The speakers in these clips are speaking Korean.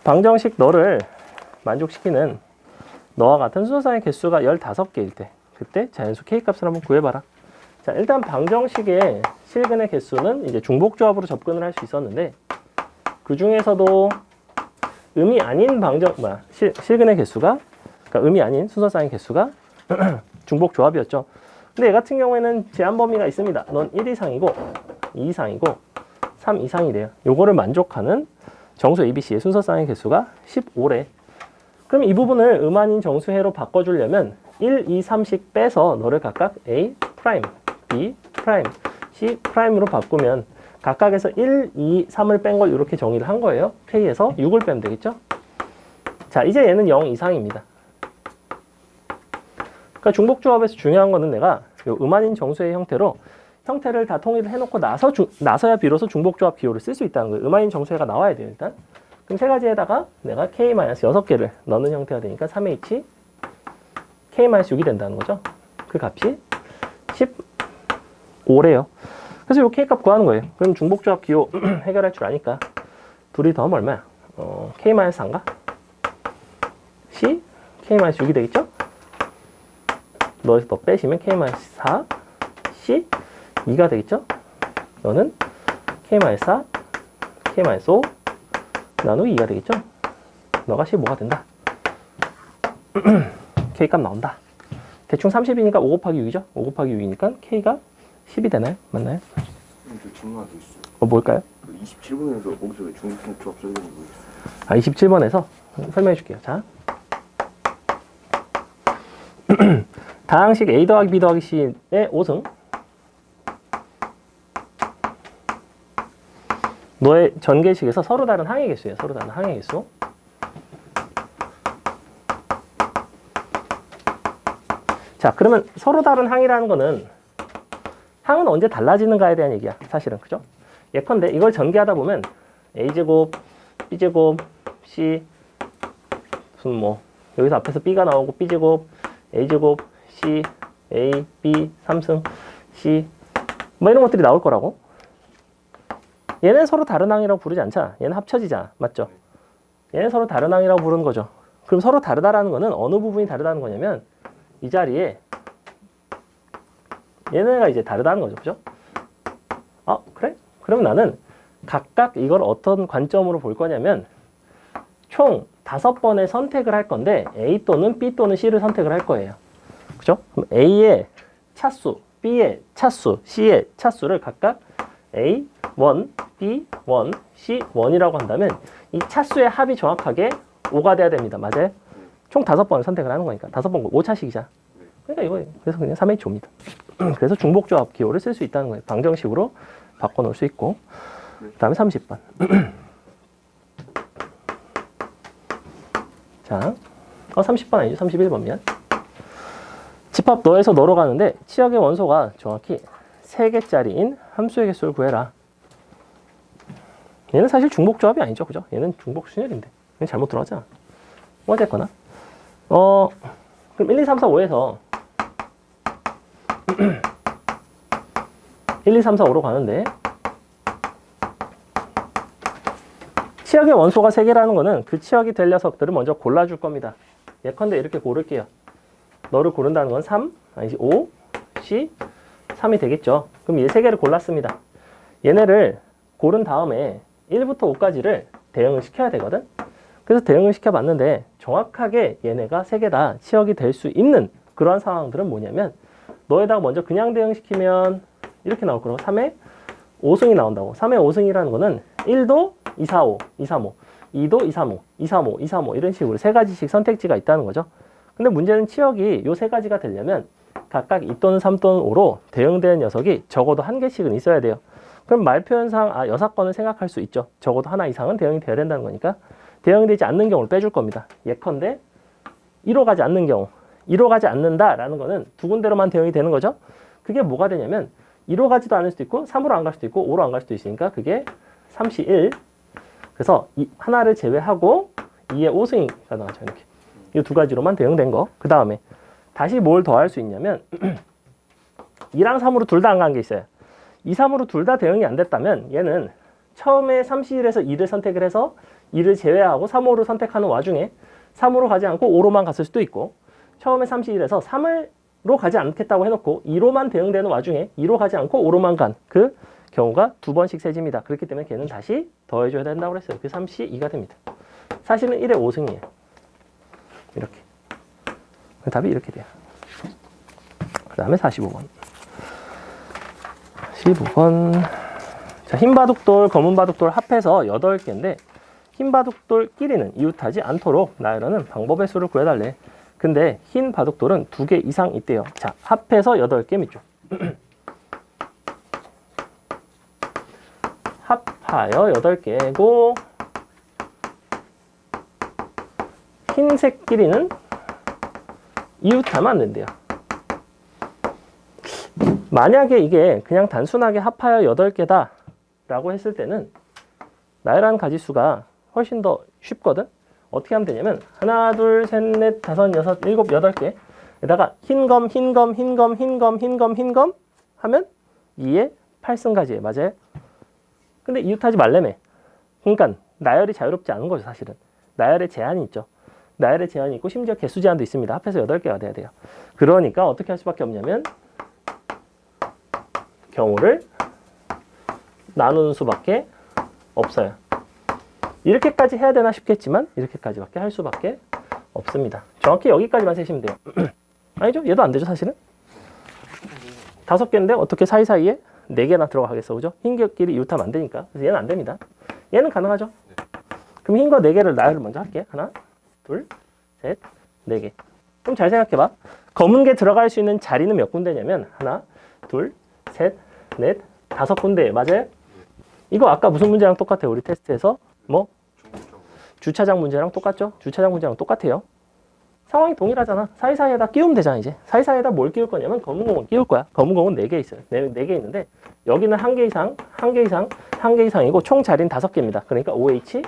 방정식 너를 만족시키는 너와 같은 순서상의 개수가 15개일 때 그때 자연수 K값을 한번 구해봐라. 자, 일단 방정식의 실근의 개수는 이제 중복조합으로 접근을 할 수 있었는데 그 중에서도 음이 아닌 실근의 개수가 그러니까 음이 아닌 순서상의 개수가 중복조합이었죠. 근데 얘 같은 경우에는 제한 범위가 있습니다. 넌 1 이상이고 2 이상이고 3 이상이래요. 요거를 만족하는 정수 ABC의 순서상의 개수가 15래. 그럼 이 부분을 음 아닌 정수해로 바꿔주려면 1, 2, 3씩 빼서 너를 각각 A 프라임, B 프라임, C 프라임으로 바꾸면 각각에서 1, 2, 3을 뺀 걸 이렇게 정의를 한 거예요. K에서 6을 빼면 되겠죠? 자, 이제 얘는 0 이상입니다. 그러니까 중복조합에서 중요한 거는 내가 요 음 아닌 정수의 형태로 형태를 다 통일을 해놓고 나서야 비로소 중복조합 기호를 쓸 수 있다는 거예요. 음 아닌 정수해가 나와야 돼요, 일단. 그럼 세 가지에다가 내가 K-6개를 넣는 형태가 되니까 3H K-6이 된다는 거죠. 그 값이 15래요. 그래서 요 K값 구하는 거예요. 그럼 중복조합 기호 해결할 줄 아니까 둘이 더하면 얼마야? K-4인가? C? K-6이 되겠죠? 너에서 너 빼시면 K-4 C 2가 되겠죠? 너는 K-4 K-5 나누기 2가 되겠죠? 너가 15가 된다. K값 나온다. 대충 30이니까 5 곱하기 6이죠? 5 곱하기 6이니까 K가 10이 되나요? 맞나요? 저 질문 하나 더 있어요. 뭘까요? 그 27번에서 거기서 왜 중복조합 써야 되는지 모르겠어요. 아, 27번에서 설명해 줄게요. 자. 다항식 A 더하기 B 더하기 C의 5승. 너의 전개식에서 서로 다른 항의 개수예요. 서로 다른 항의 개수. 자, 그러면 서로 다른 항이라는 거는 항은 언제 달라지는가에 대한 얘기야. 사실은. 그죠? 예컨대 이걸 전개하다 보면 A제곱, B제곱, C 무슨 뭐 여기서 앞에서 B가 나오고 B제곱, A제곱, C, A, B, 3승, C 뭐 이런 것들이 나올 거라고. 얘는 서로 다른 항이라고 부르지 않자. 얘는 합쳐지잖아. 맞죠? 얘는 서로 다른 항이라고 부르는 거죠. 그럼 서로 다르다라는 거는 어느 부분이 다르다는 거냐면 이 자리에 얘네가 이제 다르다는 거죠. 그죠? 아, 그래? 그럼 나는 각각 이걸 어떤 관점으로 볼 거냐면 총 5번의 선택을 할 건데 A 또는 B 또는 C를 선택을 할 거예요. 그죠? 그럼 A의 차수, B의 차수, C의 차수를 각각 A1, B1, C1이라고 한다면 이 차수의 합이 정확하게 5가 돼야 됩니다. 맞아요? 총 5번을 선택을 하는 거니까 5번 5차식이잖아. 그러니까 이거 그래서 그냥 3H5입니다. 그래서 중복조합 기호를 쓸 수 있다는 거예요. 방정식으로 바꿔놓을 수 있고. 그 다음에 30번. 자, 30번 아니죠? 31번 미안. 집합 너에서 너로 가는데 치역의 원소가 정확히 3개짜리인 함수의 개수를 구해라. 얘는 사실 중복조합이 아니죠. 그죠? 얘는 중복순열인데. 얘는 잘못 들어갔잖아. 어쨌거나. 그럼 1, 2, 3, 4, 5에서 1, 2, 3, 4, 5로 가는데 치역의 원소가 3개라는 거는 그 치역이 될 녀석들을 먼저 골라줄 겁니다. 예컨대 이렇게 고를게요. 너를 고른다는 건 3, 아니지 5, C, 3이 되겠죠. 그럼 얘 3개를 골랐습니다. 얘네를 고른 다음에 1부터 5까지를 대응을 시켜야 되거든. 그래서 대응을 시켜봤는데 정확하게 얘네가 3개 다 치역이 될 수 있는 그러한 상황들은 뭐냐면 너에다가 먼저 그냥 대응시키면 이렇게 나올 거라고. 3의 5승이 나온다고. 3의 5승이라는 거는 1도 2, 4, 5, 2, 3, 5, 2도 2, 3, 5, 2, 3, 5, 2, 3, 5 이런 식으로 3가지씩 선택지가 있다는 거죠. 근데 문제는 치역이 요 3가지가 되려면 각각 2 또는 3 또는 5로 대응되는 녀석이 적어도 1개씩은 있어야 돼요. 그럼 말표현상 여사건을 생각할 수 있죠. 적어도 하나 이상은 대응이 돼야 된다는 거니까 대응되지 않는 경우를 빼줄 겁니다. 예컨대 1호 가지 않는 경우 1호 가지 않는다라는 거는 두 군데로만 대응이 되는 거죠. 그게 뭐가 되냐면 1호 가지도 않을 수도 있고 3으로 안 갈 수도 있고 5로 안 갈 수도 있으니까 그게 3시 1 그래서 하나를 제외하고 2의 5승이가 나와죠. 이렇게 이 두 가지로만 대응된 거. 그 다음에 다시 뭘 더 할 수 있냐면 2랑 3으로 둘 다 안 간 게 있어요. 2, 3으로 둘 다 대응이 안 됐다면 얘는 처음에 3C1에서 2를 선택을 해서 2를 제외하고 3, 5를 선택하는 와중에 3으로 가지 않고 5로만 갔을 수도 있고 처음에 31에서 3로 가지 않겠다고 해놓고 2로만 대응되는 와중에 2로 가지 않고 5로만 간 그 경우가 2번씩 세집니다. 그렇기 때문에 걔는 다시 더해줘야 된다고 그랬어요. 그 3시 2가 됩니다. 사실은 1의 5승이에요. 이렇게. 답이 이렇게 돼요. 그 다음에 45번. 15번. 자, 흰 바둑돌, 검은 바둑돌 합해서 8개인데 흰 바둑돌끼리는 이웃하지 않도록 나열하는 방법의 수를 구해달래. 근데 흰 바둑돌은 2개 이상 있대요. 자, 합해서 8개 밑줄. 합하여 8개고 흰색끼리는 이웃하면 안 된대요. 만약에 이게 그냥 단순하게 합하여 8개다 라고 했을 때는 나열한 가지수가 훨씬 더 쉽거든. 어떻게 하면 되냐면 하나, 둘, 셋, 넷, 다섯, 여섯, 일곱, 8개 에다가 흰검, 흰검, 흰검, 흰검, 흰검, 흰검 하면 2에 8승가지예요. 맞아요? 근데 이웃하지 말래매. 그러니까 나열이 자유롭지 않은 거죠. 사실은. 나열에 제한이 있죠. 나열에 제한이 있고 심지어 개수 제한도 있습니다. 합해서 8개가 돼야 돼요. 그러니까 어떻게 할 수밖에 없냐면 경우를 나누는 수밖에 없어요. 이렇게까지 해야 되나 싶겠지만 이렇게까지밖에 할 수밖에 없습니다. 정확히 여기까지만 세시면 돼요. 아니죠? 얘도 안 되죠, 사실은? 5개인데 어떻게 사이사이에 4개나 들어가겠어, 그죠? 흰 개끼리 이웃하면 안 되니까. 그래서 얘는 안 됩니다. 얘는 가능하죠? 그럼 흰 거 4개를 나열을 먼저 할게. 하나, 둘, 셋, 4개. 그럼 잘 생각해봐. 검은 게 들어갈 수 있는 자리는 몇 군데냐면 하나, 둘, 셋, 넷, 5군데. 맞아요? 이거 아까 무슨 문제랑 똑같아요? 우리 테스트에서 뭐? 주차장 문제랑 똑같죠? 주차장 문제랑 똑같아요. 상황이 동일하잖아. 사이사이에다 끼우면 되잖아, 이제. 사이사이에다 뭘 끼울 거냐면 검은 공을 끼울 거야. 검은 공은 4개 있어요. 4개 있는데 여기는 1개 이상, 1개 이상, 1개 이상이고 총 자리는 5개입니다. 그러니까 OH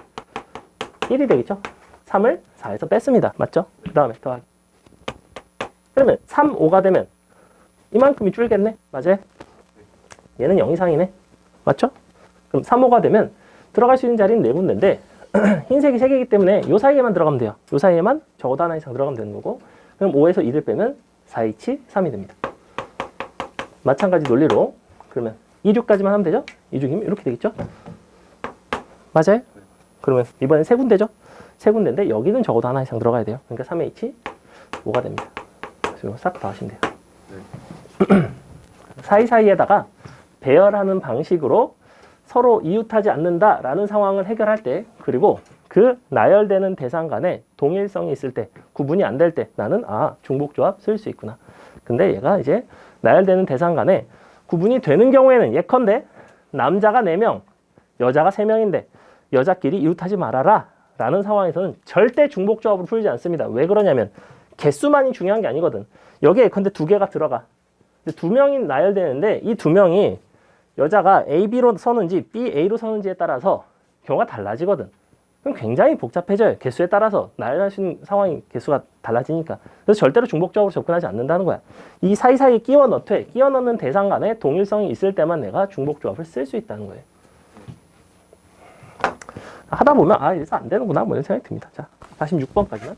1이 되겠죠? 3을 4에서 뺐습니다. 맞죠? 그 다음에 더하기. 그러면 3, 5가 되면 이만큼이 줄겠네? 맞아요? 얘는 0 이상이네. 맞죠? 그럼 3, 5가 되면 들어갈 수 있는 자리는 4군데인데 흰색이 3개이기 때문에 이 사이에만 들어가면 돼요. 이 사이에만 적어도 하나 이상 들어가면 되는 거고 그럼 5에서 2를 빼면 4, 2, 7, 3이 됩니다. 마찬가지 논리로 그러면 2, 6까지만 하면 되죠? 2, 6이면 이렇게 되겠죠? 맞아요? 그러면 이번엔 3군데죠? 3군데인데 여기는 적어도 하나 이상 들어가야 돼요. 그러니까 3H 5가 됩니다. 그래서 싹 다 하시면 돼요. 사이사이에다가 배열하는 방식으로 서로 이웃하지 않는다라는 상황을 해결할 때 그리고 그 나열되는 대상 간에 동일성이 있을 때 구분이 안 될 때 나는 중복조합 쓸 수 있구나. 근데 얘가 이제 나열되는 대상 간에 구분이 되는 경우에는 예컨대 남자가 4명, 여자가 3명인데 여자끼리 이웃하지 말아라 라는 상황에서는 절대 중복조합으로 풀지 않습니다. 왜 그러냐면 개수만이 중요한 게 아니거든. 여기에 예컨대 2개가 들어가. 2명이 나열되는데 이 2명이 여자가 A, B로 서는지 B, A로 서는지에 따라서 경우가 달라지거든. 그럼 굉장히 복잡해져요. 개수에 따라서 나열할 수 있는 상황이 개수가 달라지니까. 그래서 절대로 중복적으로 접근하지 않는다는 거야. 이 사이사이에 끼워 넣는 대상 간에 동일성이 있을 때만 내가 중복조합을 쓸 수 있다는 거예요. 하다 보면 이래서 안 되는구나 뭐 이런 생각이 듭니다. 자, 46번까지만.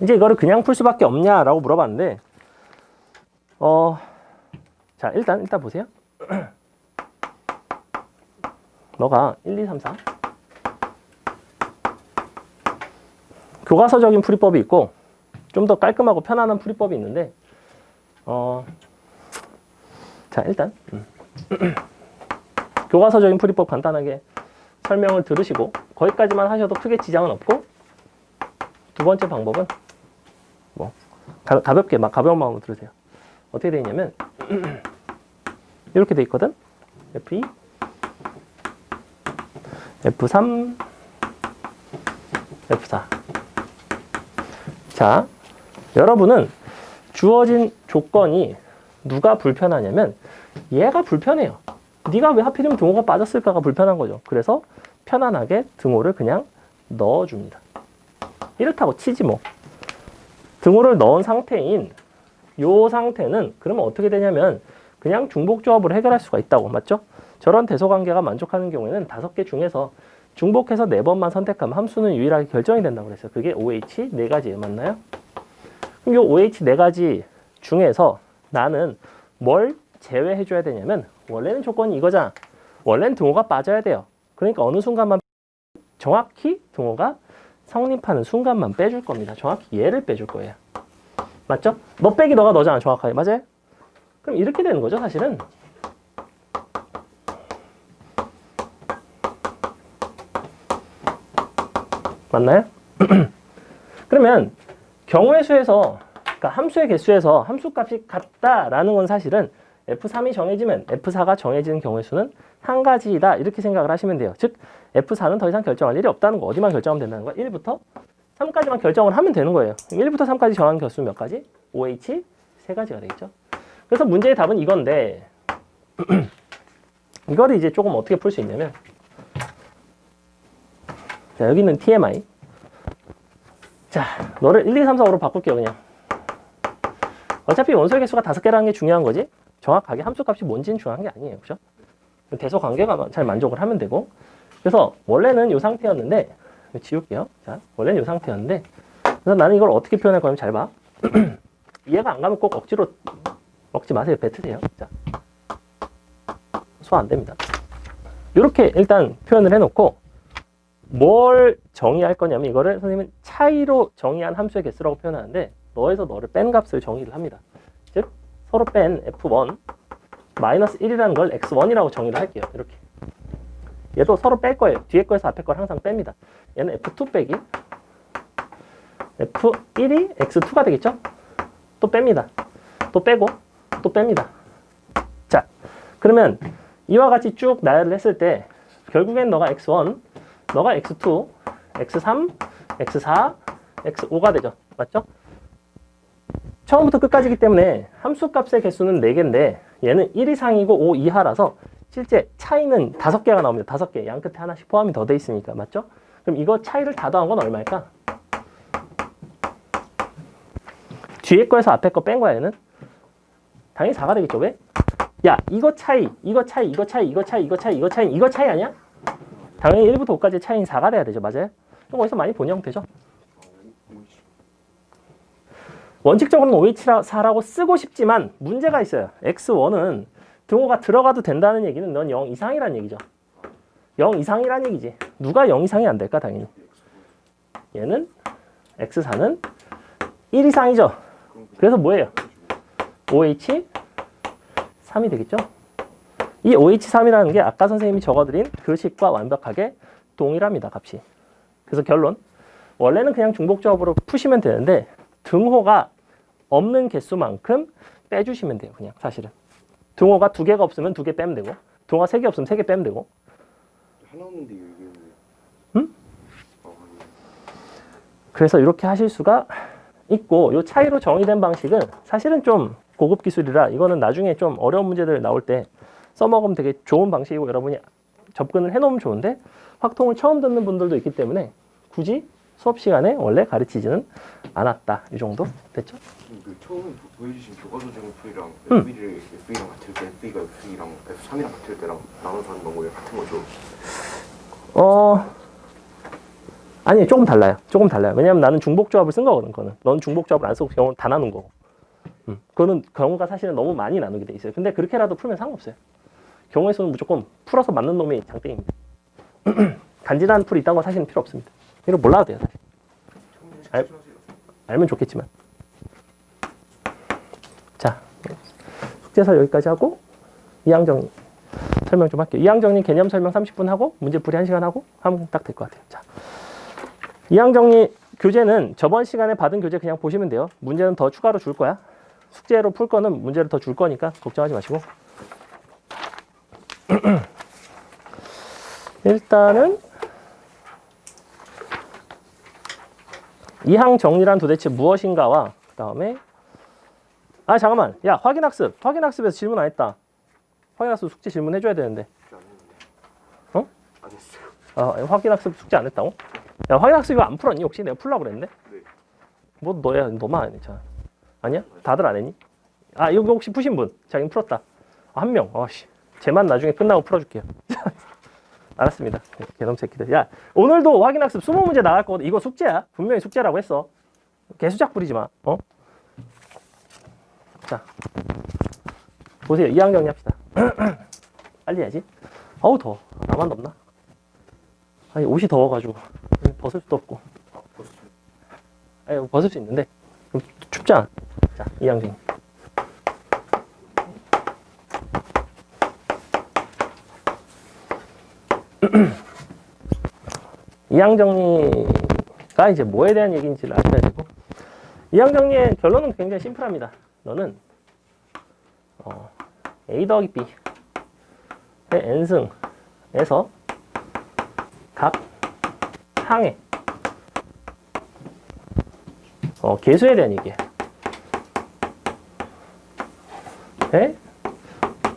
이제 이거를 그냥 풀 수밖에 없냐라고 물어봤는데 자, 일단 보세요. 너가 1, 2, 3, 4 교과서적인 풀이법이 있고 좀 더 깔끔하고 편안한 풀이법이 있는데 자, 일단 교과서적인 풀이법 간단하게 설명을 들으시고 거기까지만 하셔도 크게 지장은 없고 두 번째 방법은 뭐 가볍게 가벼운 마음으로 들으세요. 어떻게 되어 있냐면 이렇게 돼 있거든. F2, F3, F4. 자, 여러분은 주어진 조건이 누가 불편하냐면 얘가 불편해요. 네가 왜 하필이면 등호가 빠졌을까가 불편한 거죠. 그래서 편안하게 등호를 그냥 넣어줍니다. 이렇다고 치지 뭐. 등호를 넣은 상태인 요 상태는 그러면 어떻게 되냐면 그냥 중복조합으로 해결할 수가 있다고. 맞죠? 저런 대소관계가 만족하는 경우에는 5개 중에서 중복해서 4번만 선택하면 함수는 유일하게 결정이 된다고 그랬어요. 그게 OH 4가지예요. 맞나요? 그럼 이 OH 4가지 중에서 나는 뭘 제외해줘야 되냐면 원래는 조건이 이거잖아. 원래는 등호가 빠져야 돼요. 그러니까 어느 순간만 정확히 등호가 성립하는 순간만 빼줄 겁니다. 정확히 얘를 빼줄 거예요. 맞죠? 너 빼기 너가 너잖아. 정확하게. 맞아요? 그럼 이렇게 되는 거죠. 사실은. 맞나요? 그러면 경우의 수에서 그러니까 함수의 개수에서 함수값이 같다라는 건 사실은 F3이 정해지면 F4가 정해지는 경우의 수는 한 가지이다 이렇게 생각을 하시면 돼요. 즉 F4는 더 이상 결정할 일이 없다는 거. 어디만 결정하면 된다는 거야? 1부터 3까지만 결정을 하면 되는 거예요. 1부터 3까지 정한 개수 몇 가지? OH 3가지가 되겠죠. 그래서 문제의 답은 이건데 이거를 이제 조금 어떻게 풀 수 있냐면 자, 여기 있는 TMI. 자, 너를 1, 2, 3, 4, 5로 바꿀게요, 그냥. 어차피 원소의 개수가 5개라는 게 중요한 거지. 정확하게 함수값이 뭔지는 중요한 게 아니에요. 그죠? 대소 관계가 잘 만족을 하면 되고. 그래서 원래는 이 상태였는데, 지울게요. 자, 원래는 이 상태였는데, 그래서 나는 이걸 어떻게 표현할 거냐면 잘 봐. 이해가 안 가면 꼭 억지로 먹지 마세요. 뱉으세요. 자, 소화 안 됩니다. 이렇게 일단 표현을 해놓고, 뭘 정의할 거냐면 이거를 선생님은 차이로 정의한 함수의 개수라고 표현하는데 너에서 너를 뺀 값을 정의를 합니다. 즉 서로 뺀 F1 마이너스 1이라는 걸 X1이라고 정의를 할게요. 이렇게. 얘도 서로 뺄 거예요. 뒤에 거에서 앞에 걸 항상 뺍니다. 얘는 F2 빼기 F1이 X2가 되겠죠? 또 뺍니다. 또 빼고 또 뺍니다. 자, 그러면 이와 같이 쭉 나열을 했을 때 결국엔 너가 X1 너가 X2, X3, X4, X5가 되죠. 맞죠? 처음부터 끝까지기 때문에 함수값의 개수는 4개인데 얘는 1 이상이고 5 이하라서 실제 차이는 5개가 나옵니다. 5개. 양 끝에 하나씩 포함이 더 돼 있으니까. 맞죠? 그럼 이거 차이를 다 더한 건 얼마일까? 뒤에 거에서 앞에 거 뺀 거야 얘는? 당연히 4가 되겠죠. 왜? 야, 이거 차이, 이거 차이, 이거 차이, 이거 차이, 이거 차이, 이거 차이, 이거 차이 아니야? 당연히 1부터 5까지의 차이는 4가 돼야 되죠. 맞아요? 그럼 어디서 많이 본 형태죠? 원칙적으로는 OH4라고 쓰고 싶지만 문제가 있어요. X1은 등호가 들어가도 된다는 얘기는 넌 0 이상이란 얘기죠. 0 이상이란 얘기지. 누가 0 이상이 안 될까? 당연히. 얘는 X4는 1 이상이죠. 그래서 뭐예요? OH3이 되겠죠? 이 OH3이라는 게 아까 선생님이 적어드린 그 식과 완벽하게 동일합니다. 값이. 그래서 결론. 원래는 그냥 중복조합으로 푸시면 되는데 등호가 없는 개수만큼 빼주시면 돼요. 그냥 사실은. 등호가 2개가 없으면 2개 빼면 되고 등호가 3개 없으면 3개 빼면 되고. 하나 없는데 이게 왜? 응? 그래서 이렇게 하실 수가 있고 이 차이로 정의된 방식은 사실은 좀 고급 기술이라 이거는 나중에 좀 어려운 문제들 나올 때 써먹으면 되게 좋은 방식이고 여러분이 접근을 해놓으면 좋은데 확통을 처음 듣는 분들도 있기 때문에 굳이 수업 시간에 원래 가르치지는 않았다. 이 정도 됐죠? 그 처음에 보여주신 교과서 제목표랑 F1이랑 같을 때 F가 F2랑 F3이랑 같을 때랑 나눠서 하는 방법이 같은 거죠? 아니 조금 달라요. 조금 달라요. 왜냐면 나는 중복조합을 쓴 거거든. 그거는. 넌 중복조합을 안 쓰고 경우는 다 나눈 거고. 그거는 경우가 사실은 너무 많이 나누게 돼 있어요. 근데 그렇게라도 풀면 상관없어요. 경우의 수는 무조건 풀어서 맞는 놈이 장땡입니다. 간지나는 풀이 있다는 건 사실은 필요 없습니다. 이거 몰라도 돼요. 사실. 알면 좋겠지만. 자, 숙제서 여기까지 하고 이항정 설명 좀 할게요. 이항정리 개념 설명 30분 하고 문제풀이 1시간 하고 하면 딱 될 것 같아요. 자, 이항정리 교재는 저번 시간에 받은 교재 그냥 보시면 돼요. 문제는 더 추가로 줄 거야. 숙제로 풀 거는 문제를 더 줄 거니까 걱정하지 마시고. 일단은 이항 정리란 도대체 무엇인가와 그 다음에 잠깐만 야 확인학습에서 질문 안 했다. 확인학습 숙제 질문 해줘야 되는데 안 했어요. 확인학습 숙제 안 했다고? 야 확인학습 이거 안 풀었니? 혹시 내가 풀라고 그랬는데? 네. 뭐 너만 안 했잖아. 아니야? 다들 안 했니? 이거 혹시 푸신 분? 자기는 풀었다. 한 명. 씨. 쟤만 나중에 끝나고 풀어줄게요. 알았습니다. 개놈 새끼들. 야, 오늘도 확인학습 20문제 나갈 거거든. 이거 숙제야. 분명히 숙제라고 했어. 개수작 부리지 마. 어? 자, 보세요. 2항 정리합시다. 빨리 해야지. 어우, 더워. 나만 덥나? 아니, 옷이 더워가지고 벗을 수도 없고. 아니, 벗을 수 있는데 좀 춥잖아. 자, 2항 정리. 이항 정리가 이제 뭐에 대한 얘기인지를 아셔야 되고, 이항 정리의 결론은 굉장히 심플합니다. 너는 A 더하기 B의 n승에서 각 항의 개수에 대한 얘기에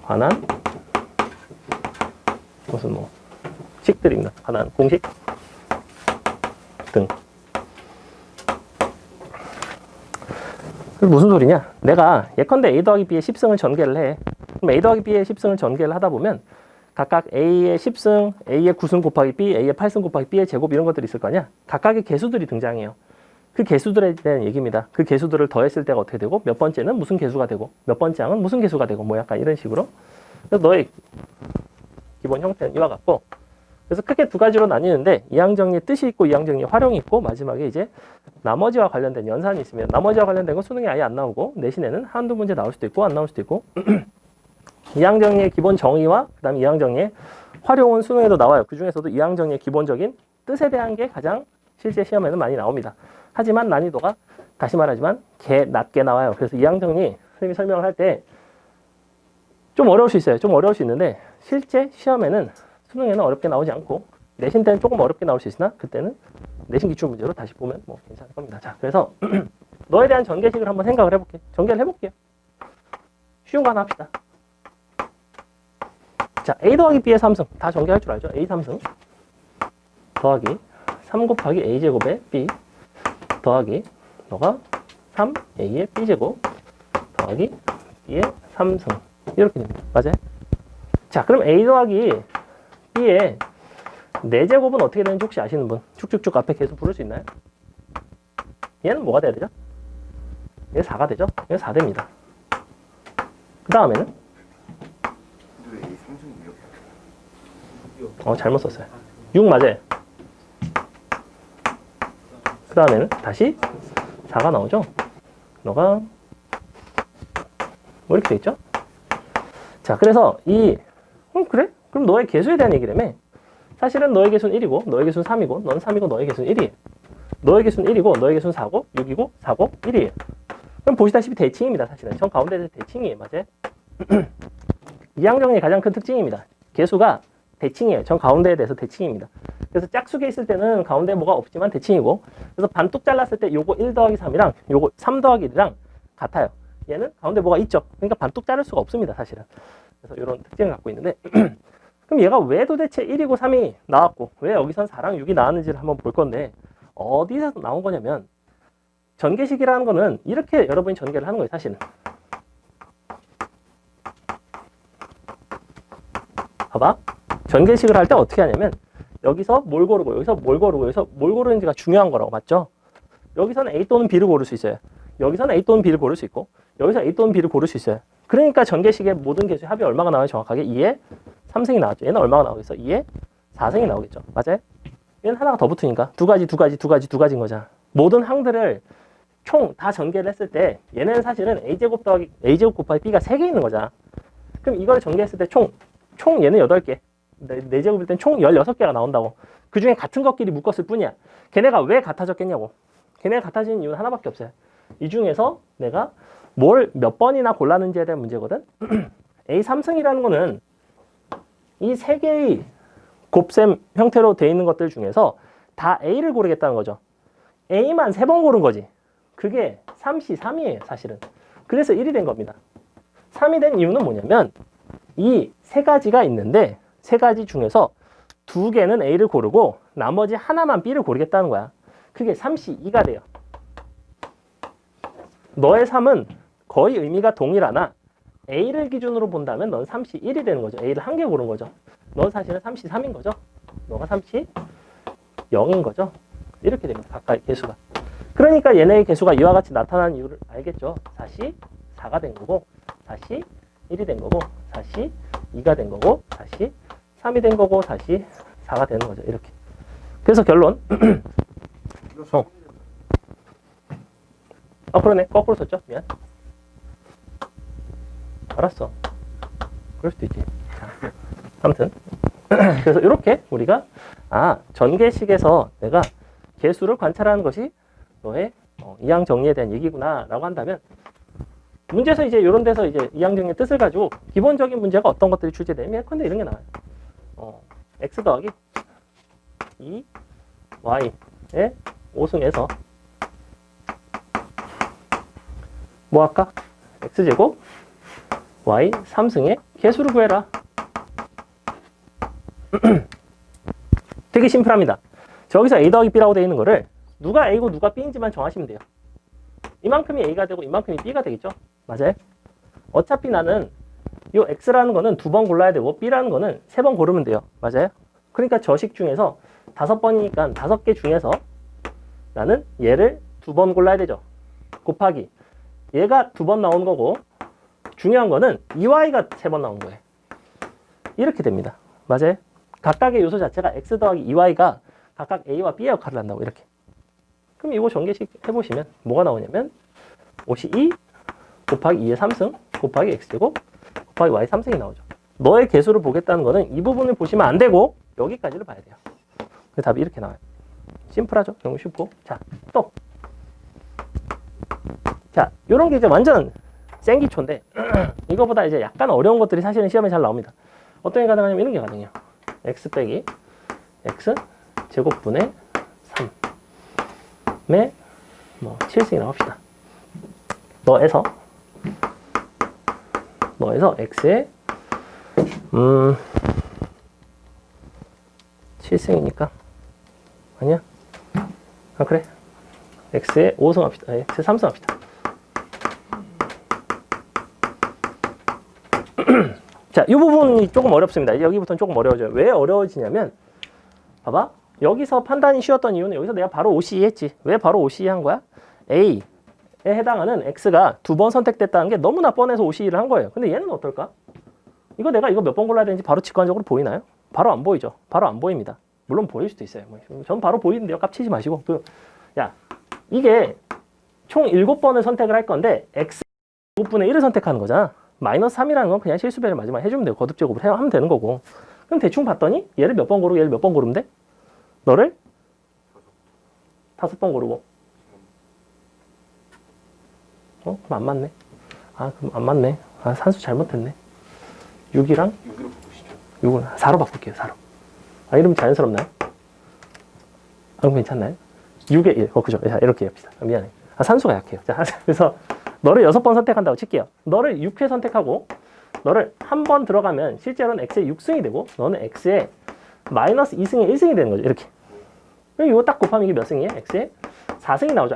관한 무슨 뭐 식들입니다. 관한 공식 등. 무슨 소리냐? 내가 예컨대 A 더하기 B의 10승을 전개를 해. 그럼 A 더하기 B의 10승을 전개를 하다 보면 각각 A의 10승, A의 9승 곱하기 B, A의 8승 곱하기 B의 제곱 이런 것들이 있을 거 아니야? 각각의 개수들이 등장해요. 그 개수들에 대한 얘기입니다. 그 개수들을 더했을 때가 어떻게 되고, 몇 번째는 무슨 개수가 되고, 몇 번째 항은 무슨 개수가 되고, 뭐 약간 이런 식으로. 그래서 너의 기본 형태는 이와 같고, 그래서 크게 두 가지로 나뉘는데, 이항정리의 뜻이 있고, 이항정리의 활용이 있고, 마지막에 이제 나머지와 관련된 연산이 있으면, 나머지와 관련된 건 수능에 아예 안 나오고, 내신에는 한두 문제 나올 수도 있고, 안 나올 수도 있고, 이항정리의 기본 정의와 그 다음에 이항정리의 활용은 수능에도 나와요. 그 중에서도 이항정리의 기본적인 뜻에 대한 게 가장 실제 시험에는 많이 나옵니다. 하지만 난이도가 다시 말하지만 낮게 나와요. 그래서 이항정리 선생님이 설명을 할 때 좀 어려울 수 있어요. 좀 어려울 수 있는데 실제 시험에는 수능에는 어렵게 나오지 않고 내신 때는 조금 어렵게 나올 수 있으나 그때는 내신 기출 문제로 다시 보면 뭐 괜찮을 겁니다. 자, 그래서 너에 대한 전개식을 한번 생각을 해볼게요. 전개를 해볼게요. 쉬운 거 하나 합시다. 자, A 더하기 B의 3승. 다 전개할 줄 알죠? A 3승 더하기 3 곱하기 A제곱의 B 더하기 너가 3A의 B제곱 더하기 B의 3승. 이렇게 됩니다. 맞아요? 자, 그럼 A 더하기 B의 4제곱은 어떻게 되는지 혹시 아시는 분? 쭉쭉쭉 앞에 계속 부를 수 있나요? 얘는 뭐가 돼야 되죠? 얘 4가 되죠? 얘 4 됩니다. 그 다음에는 잘못 썼어요. 6 맞아요. 그 다음에는 다시 4가 나오죠? 너가 뭐 이렇게 돼 있죠? 자, 그래서 그래? 그럼 너의 개수에 대한 얘기라며. 사실은 너의 개수는 1이고 너의 개수는 3이고 넌 3이고 너의 개수는 1이에요. 너의 개수는 1이고 너의 개수는 4고 6이고 4고 1이에요. 그럼 보시다시피 대칭입니다. 사실은 전 가운데에서 대칭이에요. 맞아요? 이항정리의 가장 큰 특징입니다. 개수가 대칭이에요. 전 가운데에 대해서 대칭입니다. 그래서 짝수에 있을 때는 가운데에 뭐가 없지만 대칭이고, 그래서 반뚝 잘랐을 때 요거 1 더하기 3이랑 요거 3 더하기 1이랑 같아요. 얘는 가운데 뭐가 있죠. 그러니까 반뚝 자를 수가 없습니다. 사실은. 그래서 이런 특징을 갖고 있는데 그럼 얘가 왜 도대체 1이고 3이 나왔고 왜 여기선 4랑 6이 나왔는지를 한번 볼 건데, 어디서 나온 거냐면 전개식이라는 거는 이렇게 여러분이 전개를 하는 거예요. 사실은. 봐봐. 전개식을 할 때 어떻게 하냐면 여기서 뭘 고르고 여기서 뭘 고르고 여기서 뭘 고르는지가 중요한 거라고. 맞죠? 여기서는 A 또는 B를 고를 수 있어요. 여기서는 A 또는 B를 고를 수 있고 여기서 A 또는 B를 고를 수 있어요. 그러니까 전개식의 모든 개수의 합이 얼마가 나와요? 정확하게 2의 3승이 나왔죠. 얘는 얼마가 나오겠어? 2의 4승이 나오겠죠. 맞아요? 얘는 하나가 더 붙으니까 두 가지인 거잖아. 모든 항들을 총 다 전개를 했을 때 얘는 사실은 A제곱 더하기 A제곱 곱하기 B가 3개 있는 거잖아. 그럼 이걸 전개했을 때 총 얘는 8개. 4제곱일 땐 총 16개가 나온다고. 그 중에 같은 것끼리 묶었을 뿐이야. 걔네가 왜 같아졌겠냐고. 걔네가 같아지는 이유는 하나밖에 없어요. 이 중에서 내가 뭘 몇 번이나 골랐는지에 대한 문제거든. A 3승이라는 거는 이 3개의 곱셈 형태로 되어 있는 것들 중에서 다 A를 고르겠다는 거죠. A만 3번 고른 거지. 그게 3C 3이에요. 사실은. 그래서 1이 된 겁니다. 3이 된 이유는 뭐냐면 이 3가지가 있는데 3가지 중에서 2개는 A를 고르고 나머지 하나만 B를 고르겠다는 거야. 그게 3C2가 돼요. 너의 3은 거의 의미가 동일하나 A를 기준으로 본다면 넌 3C 1이 되는 거죠. A를 한 개 고른 거죠. 넌 사실은 3C 3인 거죠. 너가 3C 0인 거죠. 이렇게 됩니다. 각각의 개수가. 그러니까 얘네의 개수가 이와 같이 나타나는 이유를 알겠죠. 4C 4가 된 거고 4C 1이 된 거고 4C 2가 된 거고 4C 3이 된 거고 4C 4가 되는 거죠. 이렇게. 그래서 결론 그러네. 거꾸로 썼죠. 미안. 알았어. 그럴 수도 있지. 자, 아무튼 그래서 이렇게 우리가 전개식에서 내가 개수를 관찰하는 것이 너의 이항 정리에 대한 얘기구나 라고 한다면 문제에서 이제 이런 데서 이제 이항 정리의 뜻을 가지고 기본적인 문제가 어떤 것들이 출제되면 예컨대 이런 게 나와요. x 더하기 2y의 5승에서 뭐 할까? x제곱 y 3승의 개수를 구해라. 되게 심플합니다. 저기서 a 더하기 b라고 되어 있는 거를 누가 a고 누가 b인지만 정하시면 돼요. 이만큼이 a가 되고 이만큼이 b가 되겠죠? 맞아요? 어차피 나는 이 x라는 거는 2번 골라야 되고 b라는 거는 3번 고르면 돼요. 맞아요? 그러니까 저식 중에서 5번이니까 5개 중에서 나는 얘를 2번 골라야 되죠. 곱하기 얘가 2번 나오는 거고 중요한 거는 2y가 3번 나오는 거예요. 이렇게 됩니다. 맞아요? 각각의 요소 자체가 x 더하기 2y가 각각 a와 b의 역할을 한다고 이렇게. 그럼 이거 전개식 해보시면 뭐가 나오냐면 52 곱하기 2의 3승 곱하기 x제곱 곱하기 y 3승이 나오죠. 너의 개수를 보겠다는 거는 이 부분을 보시면 안 되고 여기까지를 봐야 돼요. 그 답이 이렇게 나와요. 심플하죠? 너무 쉽고. 자, 또. 자, 요런 게 이제 완전 생기초인데 이거보다 이제 약간 어려운 것들이 사실은 시험에 잘 나옵니다. 어떤 게 가능하냐면 이런 게 가능해요. x 빼기 x 제곱분의 3의 뭐 7승이라고 합시다. 너에서 x에 7승이니까 아니야? 그래. x에 5승 합시다. x에 3승 합시다. 자, 이 부분이 조금 어렵습니다. 여기부터는 조금 어려워져요. 왜 어려워지냐면 봐봐. 여기서 판단이 쉬웠던 이유는 여기서 내가 바로 OCE 했지. 왜 바로 OCE 한 거야? A에 해당하는 X가 2번 선택됐다는 게 너무나 뻔해서 OCE를 한 거예요. 근데 얘는 어떨까? 내가 이거 몇 번 골라야 되는지 바로 직관적으로 보이나요? 바로 안 보이죠. 바로 안 보입니다. 물론 보일 수도 있어요. 전 바로 보이는데요. 깝치지 마시고. 이게 총 7번을 선택을 할 건데 X 7분의 1을 선택하는 거잖아. 마이너스 3이라는 건 그냥 실수배를 마지막에 해주면 되고 거듭제곱을 하면 되는 거고. 그럼 대충 봤더니 얘를 몇 번 고르고 얘를 몇 번 고르면 돼? 너를 5번 고르고. 그럼 안 맞네. 그럼 안 맞네. 산수 잘못했네. 6이랑 6으로 바꾸시죠. 6을 4로 바꿀게요. 4로. 이러면 자연스럽나요? 그럼 괜찮나요? 6에 1. 그죠? 자, 이렇게 합시다. 미안해. 산수가 약해요. 자, 그래서 너를 6번 선택한다고 칠게요. 너를 6회 선택하고 너를 한 번 들어가면 실제로는 x의 6승이 되고 너는 x의 마이너스 2승의 1승이 되는 거죠. 이렇게. 그럼 이거 딱 곱하면 이게 몇 승이에요? x의 4승이 나오죠.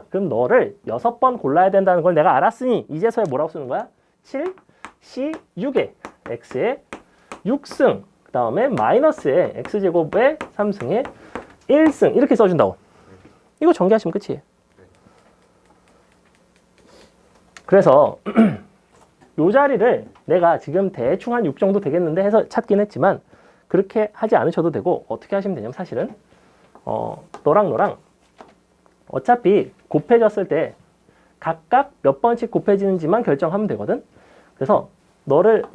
그럼 너를 6번 골라야 된다는 걸 내가 알았으니 이제서야 뭐라고 쓰는 거야? 7, C, 6에 x의 6승 그 다음에 마이너스에 x제곱의 3승의 1승 이렇게 써준다고. 이거 전개하시면 끝이에요. 그래서 요 자리를 내가 지금 대충 한 6 정도 되겠는데 해서 찾긴 했지만 그렇게 하지 않으셔도 되고 어떻게 하시면 되냐면 사실은 너랑 어차피 곱해졌을 때 각각 몇 번씩 곱해지는지만 결정하면 되거든. 그래서 너를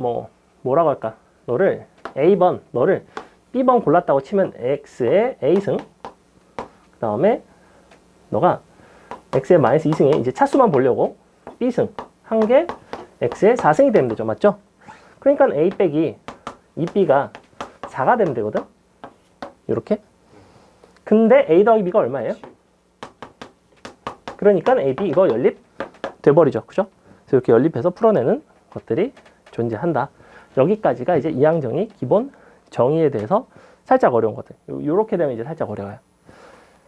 뭐라고 할까? 너를 A번, 너를 B번 골랐다고 치면 X의 A승 그 다음에 너가 X의 마이너스 2승에 이제 차수만 보려고 B승 한 개 X의 4승이 되면 되죠. 맞죠? 그러니까 A 빼기 2B가 4가 되면 되거든. 이렇게. 근데 A 더하기 B가 얼마예요? 그러니까 AB 이거 연립 돼버리죠. 그죠? 그래서 이렇게 연립해서 풀어내는 것들이 존재한다. 여기까지가 이제 이항정의 기본 정의에 대해서 살짝 어려운 것들. 요렇게 되면 이제 살짝 어려워요.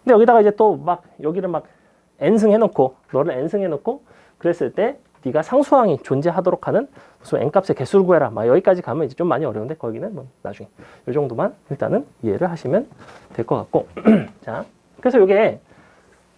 근데 여기다가 이제 또 여기를 N승 해놓고, 너를 N승 해놓고, 그랬을 때 네가 상수항이 존재하도록 하는 무슨 n값의 개수를 구해라. 막 여기까지 가면 이제 좀 많이 어려운데 거기는 뭐 나중에 이 정도만 일단은 이해를 하시면 될 것 같고 자 그래서 이게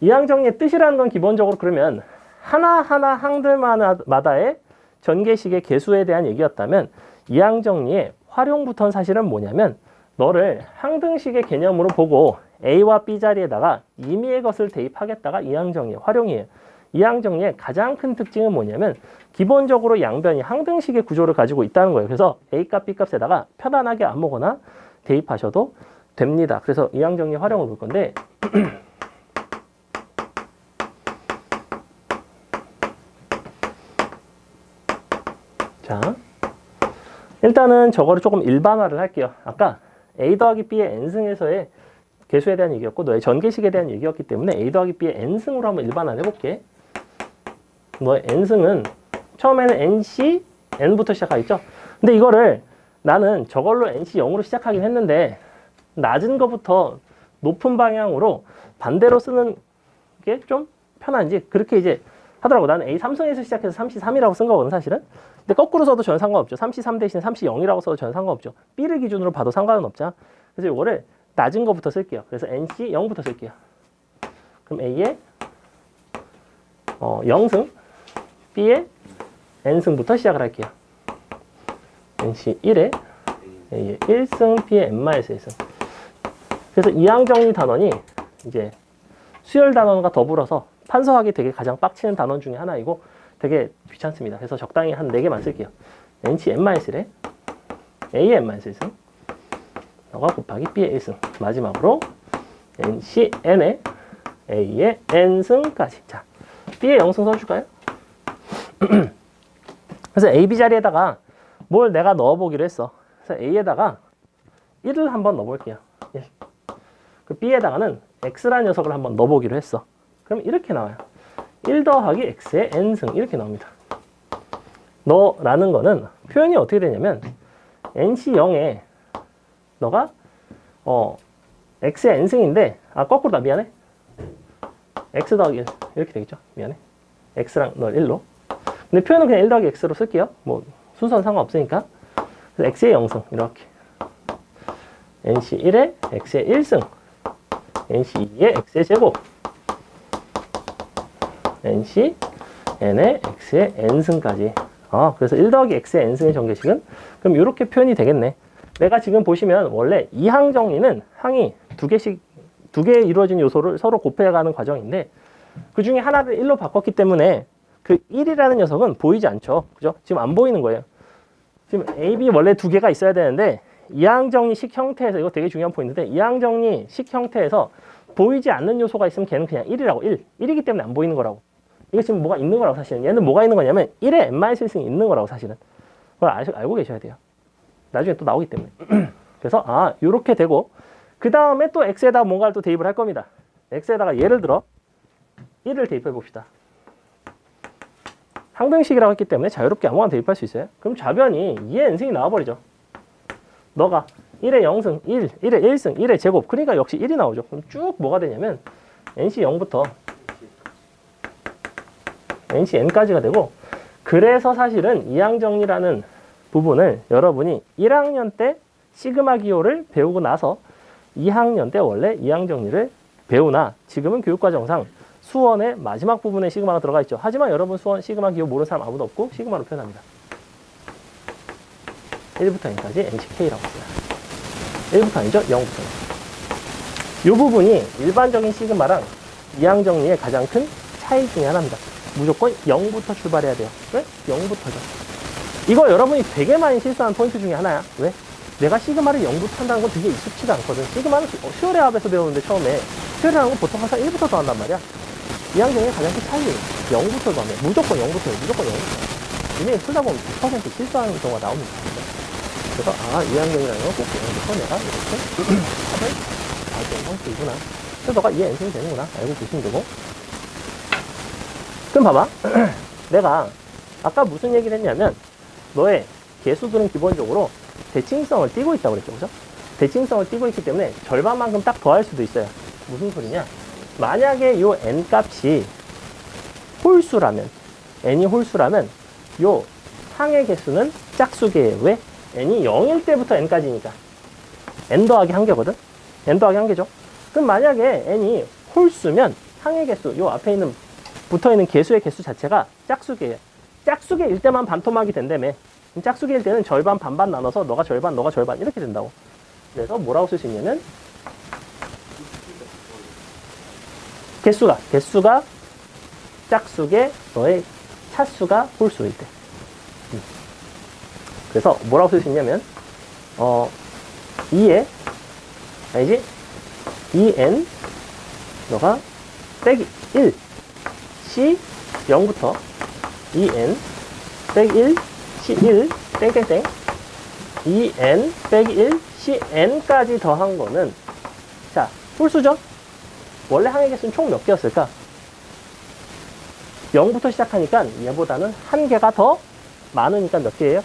이항정리의 뜻이라는 건 기본적으로 그러면 하나하나 항들마다의 전개식의 개수에 대한 얘기였다면 이항정리의 활용부터는 사실은 뭐냐면 너를 항등식의 개념으로 보고 A와 B 자리에다가 임의의 것을 대입하겠다가 이항정리의 활용이에요. 이항정리의 가장 큰 특징은 뭐냐면 기본적으로 양변이 항등식의 구조를 가지고 있다는 거예요. 그래서 A값, B값에다가 편안하게 아무거나 대입하셔도 됩니다. 그래서 이항정리 활용을 볼 건데 자 일단은 저거를 조금 일반화를 할게요. 아까 A 더하기 B의 n승에서의 개수에 대한 얘기였고 너의 전개식에 대한 얘기였기 때문에 A 더하기 B의 n승으로 한번 일반화를 해볼게. 너의 n승은 처음에는 nc, n부터 시작하겠죠? 근데 이거를 나는 저걸로 nc 0으로 시작하긴 했는데 낮은 것부터 높은 방향으로 반대로 쓰는 게 좀 편한지 그렇게 이제 하더라고. 나는 A 3승에서 시작해서 3C 3이라고 쓴 거거든 사실은. 근데 거꾸로 써도 전혀 상관없죠. 3C 3 대신 3C 0이라고 써도 전혀 상관없죠. B를 기준으로 봐도 상관은 없잖아. 그래서 이거를 낮은 것부터 쓸게요. 그래서 NC 0부터 쓸게요. 그럼 A의 0승, B의 N승부터 시작을 할게요. NC 1에 A의 1승, B의 N-1승. 그래서 이항정리 단원이 이제 수열 단원과 더불어서 판서하기 되게 가장 빡치는 단원 중에 하나이고 되게 귀찮습니다. 그래서 적당히 한 4개만 쓸게요. NC N-1에 A의 N-1승 너가 곱하기 B의 1승 마지막으로 NC N에 A의 N승까지. 자, B의 0승 써줄까요? 그래서 A, B 자리에다가 뭘 내가 넣어보기로 했어. 그래서 A에다가 1을 한번 넣어볼게요. 1. 그 B에다가는 X라는 녀석을 한번 넣어보기로 했어. 그럼 이렇게 나와요. 1 더하기 X의 N승 이렇게 나옵니다. 너라는 거는 표현이 어떻게 되냐면 NC0에 너가 X의 N승인데 거꾸로다. 미안해. X 더하기 1 이렇게 되겠죠. 미안해. X랑 너 1로. 근데 표현은 그냥 1 더하기 X로 쓸게요. 뭐 순서는 상관없으니까. 그래서 X의 0승 이렇게 NC1에 X의 1승 NC2에 X의 제곱 NC N에 X의 N승까지. 그래서 1 더하기 X의 N승의 전개식은 그럼 이렇게 표현이 되겠네. 내가 지금 보시면 원래 이항 정리는 항이 두 개 이루어진 요소를 서로 곱해가는 과정인데 그 중에 하나를 1로 바꿨기 때문에 그 1이라는 녀석은 보이지 않죠. 그죠? 지금 안 보이는 거예요. 지금 A, B 원래 2개가 있어야 되는데 이항 정리식 형태에서 이거 되게 중요한 포인트인데 이항 정리식 형태에서 보이지 않는 요소가 있으면 걔는 그냥 1이라고 1이기 때문에 안 보이는 거라고. 이게 지금 뭐가 있는 거라고 사실은. 얘는 뭐가 있는 거냐면 1에 N-1승이 있는 거라고 사실은. 그걸 알고 계셔야 돼요. 나중에 또 나오기 때문에. 그래서 요렇게 되고 그 다음에 또 X에다가 뭔가를 또 대입을 할 겁니다. X에다가 예를 들어 1을 대입해 봅시다. 항등식이라고 했기 때문에 자유롭게 아무거나 대입할 수 있어요. 그럼 좌변이 2의 N승이 나와버리죠. 너가 1의 0승, 1의 1승, 1의 제곱. 그러니까 역시 1이 나오죠. 그럼 쭉 뭐가 되냐면 NC 0부터 NC N까지가 되고 그래서 사실은 이항정리라는 부분을 여러분이 1학년 때 시그마 기호를 배우고 나서 2학년 때 원래 이항정리를 배우나 지금은 교육과정상 수원의 마지막 부분에 시그마가 들어가 있죠. 하지만 여러분 수원 시그마 기호 모르는 사람 아무도 없고 시그마로 표현합니다. 1부터 n까지 NCK라고 써요. 1부터 아니죠? 0부터 n. 이 부분이 일반적인 시그마랑 이항정리의 가장 큰 차이 중에 하나입니다. 무조건 0부터 출발해야 돼요. 왜? 0부터죠. 이거 여러분이 되게 많이 실수하는 포인트 중에 하나야. 왜? 내가 시그마를 0부터 한다는 건 되게 익숙치가 않거든. 시그마는 수열의 합에서 배우는데 처음에 수열이라는 건 보통 항상 1부터 더한단 말이야. 이항정리의 가장 큰 차이예요. 0부터 더하면 무조건 0부터 해요. 무조건 0부터. 이미 풀다 보면 100% 실수하는 경우가 나옵니다. 그래서 이항정리라는 건 꼭 0부터 내가 이렇게 합을 잘 되는 형태이구나. 그래서 너가 이해 엔딩이 되는구나. 알고 계시면 되고. 그럼 봐봐. 내가 아까 무슨 얘기를 했냐면 너의 개수들은 기본적으로 대칭성을 띠고 있다고 그랬죠. 그죠? 대칭성을 띠고 있기 때문에 절반만큼 딱 더할 수도 있어요. 무슨 소리냐? 만약에 이 n 값이 홀수라면 n이 홀수라면 요 항의 개수는 짝수개예요. 왜? n이 0일 때부터 n까지니까. n 더하기 1개거든? n 더하기 1개죠. 그럼 만약에 n이 홀수면 항의 개수, 요 앞에 있는 붙어있는 개수의 개수 자체가 짝수개예요. 짝수개일 때만 반토막이 된다며. 짝수개일 때는 절반 반반 나눠서 너가 절반 너가 절반 이렇게 된다고. 그래서 뭐라고 쓸 수 있냐면 개수가 짝수개 너의 차수가 홀수일 때. 그래서 뭐라고 쓸 수 있냐면 2에 알지? 2n 너가 빼기 1 c 0부터 2n 빼기 1 c 1 땡땡땡 2n 빼기 1 c n까지 더한 거는 자 홀수죠? 원래 항의 개수는 총 몇 개였을까? 0부터 시작하니까 얘보다는 한 개가 더 많으니까 몇 개예요?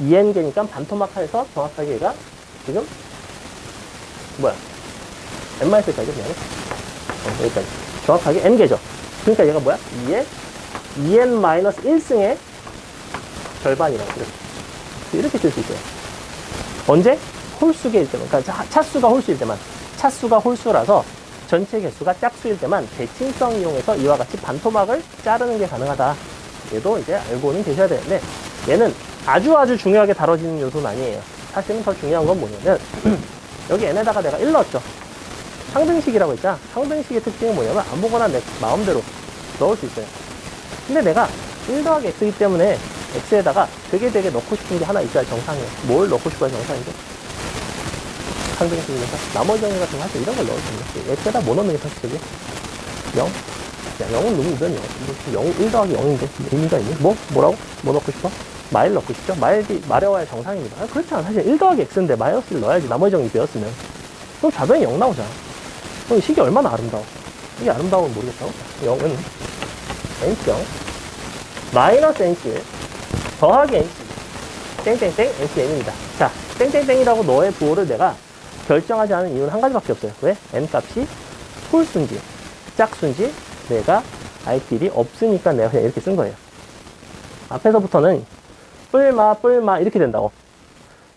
2n개니까 반토막해서 정확하게 얘가 지금 뭐야? n-까지 미안해. 여기까지. 정확하게 n개죠. 그러니까 얘가 뭐야? 2의 2n-1승의 절반이라고 이렇게 쓸 수 있어요. 언제? 홀수개일 때만. 그러니까 차수가 홀수일 때만. 차수가 홀수라서 전체 개수가 짝수일 때만 대칭성 이용해서 이와 같이 반토막을 자르는 게 가능하다. 얘도 이제 알고는 계셔야 되는데 얘는 아주 중요하게 다뤄지는 요소는 아니에요. 사실은 더 중요한 건 뭐냐면 여기 n에다가 내가 1 넣었죠. 상등식이라고 했잖아. 상등식의 특징은 뭐냐면 아무거나 내 마음대로 넣을 수 있어요. 근데 내가 1 더하기 x이기 때문에 x에다가 되게 넣고 싶은 게 하나 있어야 정상이에요. 뭘 넣고 싶어야 정상이죠? 상등식이니까 나머지 정리 같은 거 할 때 이런 걸 넣어주면 돼. x에다 뭐 넣는 게 상식적이야? 0? 야, 0은 누구면 0. 1 더하기 0인데 의미가 있니? 뭐라고? 뭐 넣고 싶어? 마일 넣고 싶죠? 마려워야 정상입니다. 그렇잖아. 사실 1 더하기 x인데 마이너스를 넣어야지 나머지 정리 되었으면. 그럼 좌변이 0 나오잖아. 그럼 식이 얼마나 아름다워? 이게 아름다우면 모르겠다고? 0은 nc0 마이너스 nc1 더하기 nc 땡땡땡 ncn입니다. 자, 땡땡땡이라고 너의 부호를 내가 결정하지 않은 이유는 한 가지밖에 없어요. 왜? n 값이 홀수인지 짝수인지 내가 알 길이 없으니까 내가 그냥 이렇게 쓴 거예요. 앞에서부터는 뿔마 이렇게 된다고.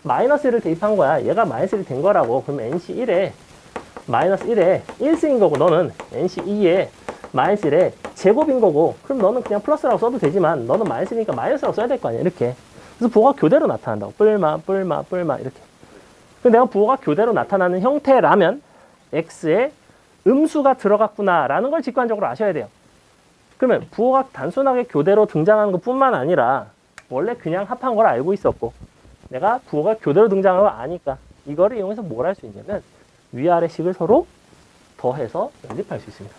마이너스 1을 대입한 거야. 얘가 마이너스 1이 된 거라고. 그러면 nc1에 마이너스 1에 1승인 거고 너는 nc2에 마이너스 1에 제곱인 거고 그럼 너는 그냥 플러스라고 써도 되지만 너는 마이너스니까 마이너스라고 써야 될 거 아니야. 이렇게. 그래서 부호가 교대로 나타난다고. 뿔마 이렇게. 근데 내가 부호가 교대로 나타나는 형태라면 x에 음수가 들어갔구나라는 걸 직관적으로 아셔야 돼요. 그러면 부호가 단순하게 교대로 등장하는 것뿐만 아니라 원래 그냥 합한 걸 알고 있었고 내가 부호가 교대로 등장하는 걸 아니까 이거를 이용해서 뭘 할 수 있냐면 위아래식을 서로 더해서 연립할 수 있습니다.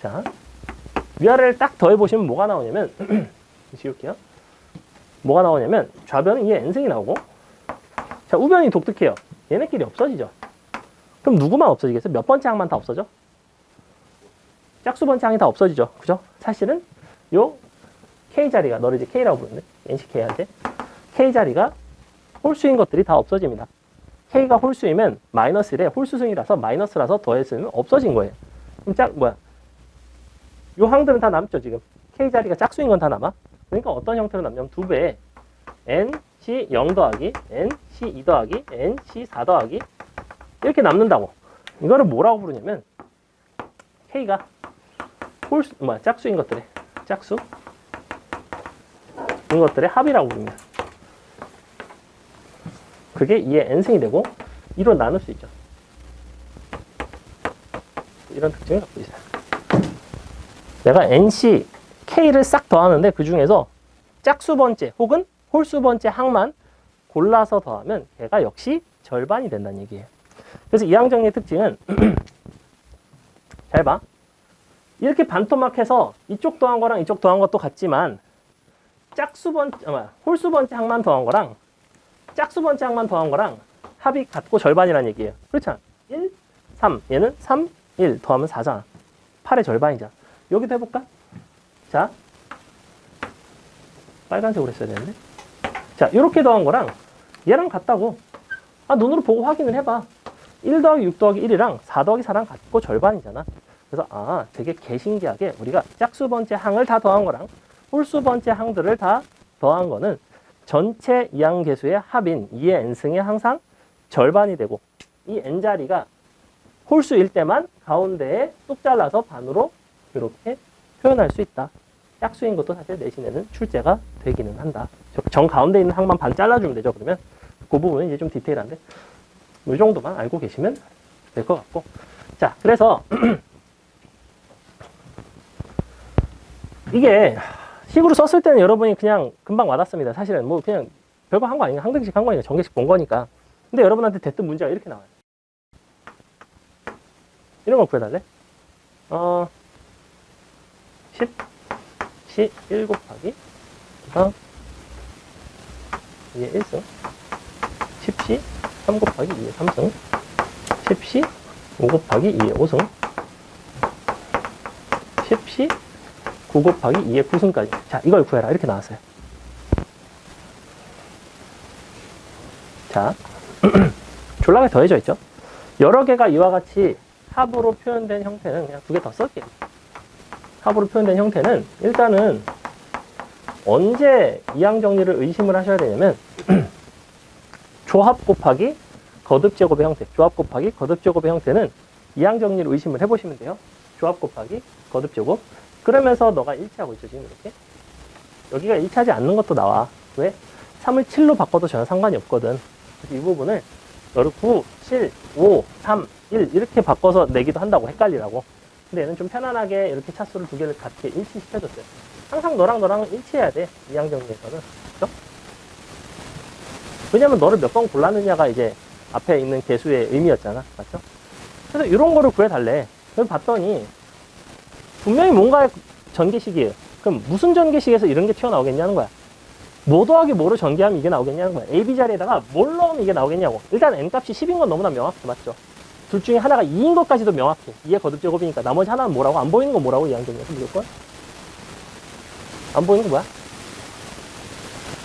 자, 위아래를 딱 더해보시면 뭐가 나오냐면 지울게요. 뭐가 나오냐면 좌변은 이게 n승이 나오고 자, 우변이 독특해요. 얘네끼리 없어지죠. 그럼 누구만 없어지겠어요? 몇 번째 항만 다 없어져? 짝수 번째 항이 다 없어지죠. 그죠? 사실은 요 K자리가 너를 이제 K라고 부르는데 NCK한테 K자리가 홀수인 것들이 다 없어집니다. K가 홀수이면 마이너스 1에 홀수승이라서 마이너스라서 더했으면 없어진 거예요. 그럼 요 항들은 다 남죠, 지금. K자리가 짝수인 건 다 남아. 그러니까 어떤 형태로 남냐면 2배에 NC 0 더하기 NC 2 더하기 NC 4 더하기 이렇게 남는다고. 이거를 뭐라고 부르냐면 K가 짝수인 것들의 짝수인 것들의 합이라고 부릅니다. 그게 2의 n승이 되고 2로 나눌 수 있죠. 이런 특징을 갖고 있어요. 내가 NC, K를 싹 더하는데 그 중에서 짝수 번째 혹은 홀수 번째 항만 골라서 더하면 걔가 역시 절반이 된다는 얘기예요. 그래서 이 항정리의 특징은 잘 봐. 이렇게 반토막해서 이쪽 더한 거랑 이쪽 더한 것도 같지만 홀수 번째 항만 더한 거랑 짝수 번째 항만 더한 거랑 합이 같고 절반이라는 얘기예요. 그렇잖아. 1, 3. 얘는 3, 1 더하면 4잖아. 8의 절반이잖아. 여기도 해볼까? 자, 빨간색으로 했어야 되는데. 자, 이렇게 더한 거랑 얘랑 같다고. 눈으로 보고 확인을 해봐. 1 더하기 6 더하기 1이랑 4 더하기 4랑 같고 절반이잖아. 그래서 되게 개신기하게 우리가 짝수 번째 항을 다 더한 거랑 홀수 번째 항들을 다 더한 거는 전체 이항계수의 합인 2의 n승의 항상 절반이 되고 이 n자리가 홀수일 때만 가운데에 뚝 잘라서 반으로 이렇게 표현할 수 있다. 짝수인 것도 사실 내신에는 출제가 되기는 한다. 정 가운데 있는 항만 반 잘라주면 되죠. 그러면 그 부분은 이제 좀 디테일한데 이 정도만 알고 계시면 될 것 같고. 자, 그래서 이게 식으로 썼을 때는 여러분이 그냥 금방 와닿습니다. 사실은 뭐 그냥 별거 한 거 아니니까 항등식 한 거니까 전개식 본 거니까. 근데 여러분한테 됐던 문제가 이렇게 나와요. 이런 걸 구해달래? 1 곱하기 2의 1승 10시 3 곱하기 2의 3승 10시 5 곱하기 2의 5승 10시 9 곱하기 2의 9승까지. 자, 이걸 구해라. 이렇게 나왔어요. 자, 졸라게 더해져 있죠. 여러 개가 이와 같이 합으로 표현된 형태는 그냥 2개 더 쓸게요. 합으로 표현된 형태는 일단은 언제 이항 정리를 의심을 하셔야 되냐면 조합 곱하기 거듭 제곱의 형태, 조합 곱하기 거듭 제곱의 형태는 이항 정리를 의심을 해보시면 돼요. 조합 곱하기 거듭 제곱. 그러면서 너가 일치하고 있죠, 지금 이렇게. 여기가 일치하지 않는 것도 나와. 왜? 3을 7로 바꿔도 전혀 상관이 없거든. 그래서 이 부분을 너를 9, 7, 5, 3, 1 이렇게 바꿔서 내기도 한다고, 헷갈리라고. 근데 얘는 좀 편안하게 이렇게 차수를 2개를 같이 일치시켜줬어요. 항상 너랑은 일치해야 돼, 이항 정리에서는. 그죠? 왜냐면 너를 몇 번 골랐느냐가 이제 앞에 있는 개수의 의미였잖아. 맞죠? 그래서 이런 거를 구해달래. 그래서 봤더니 분명히 뭔가의 전개식이에요. 그럼 무슨 전개식에서 이런 게 튀어나오겠냐는 거야. 뭐 더하기 뭐를 전개하면 이게 나오겠냐는 거야. A, B 자리에다가 뭘 넣으면 이게 나오겠냐고. 일단 n값이 10인 건 너무나 명확해. 맞죠? 둘 중에 하나가 2인 것까지도 명확해. 2의 거듭제곱이니까 나머지 하나는 뭐라고? 안 보이는 건 뭐라고? 이항정리에서 무조건? 안 보이는 건 뭐야?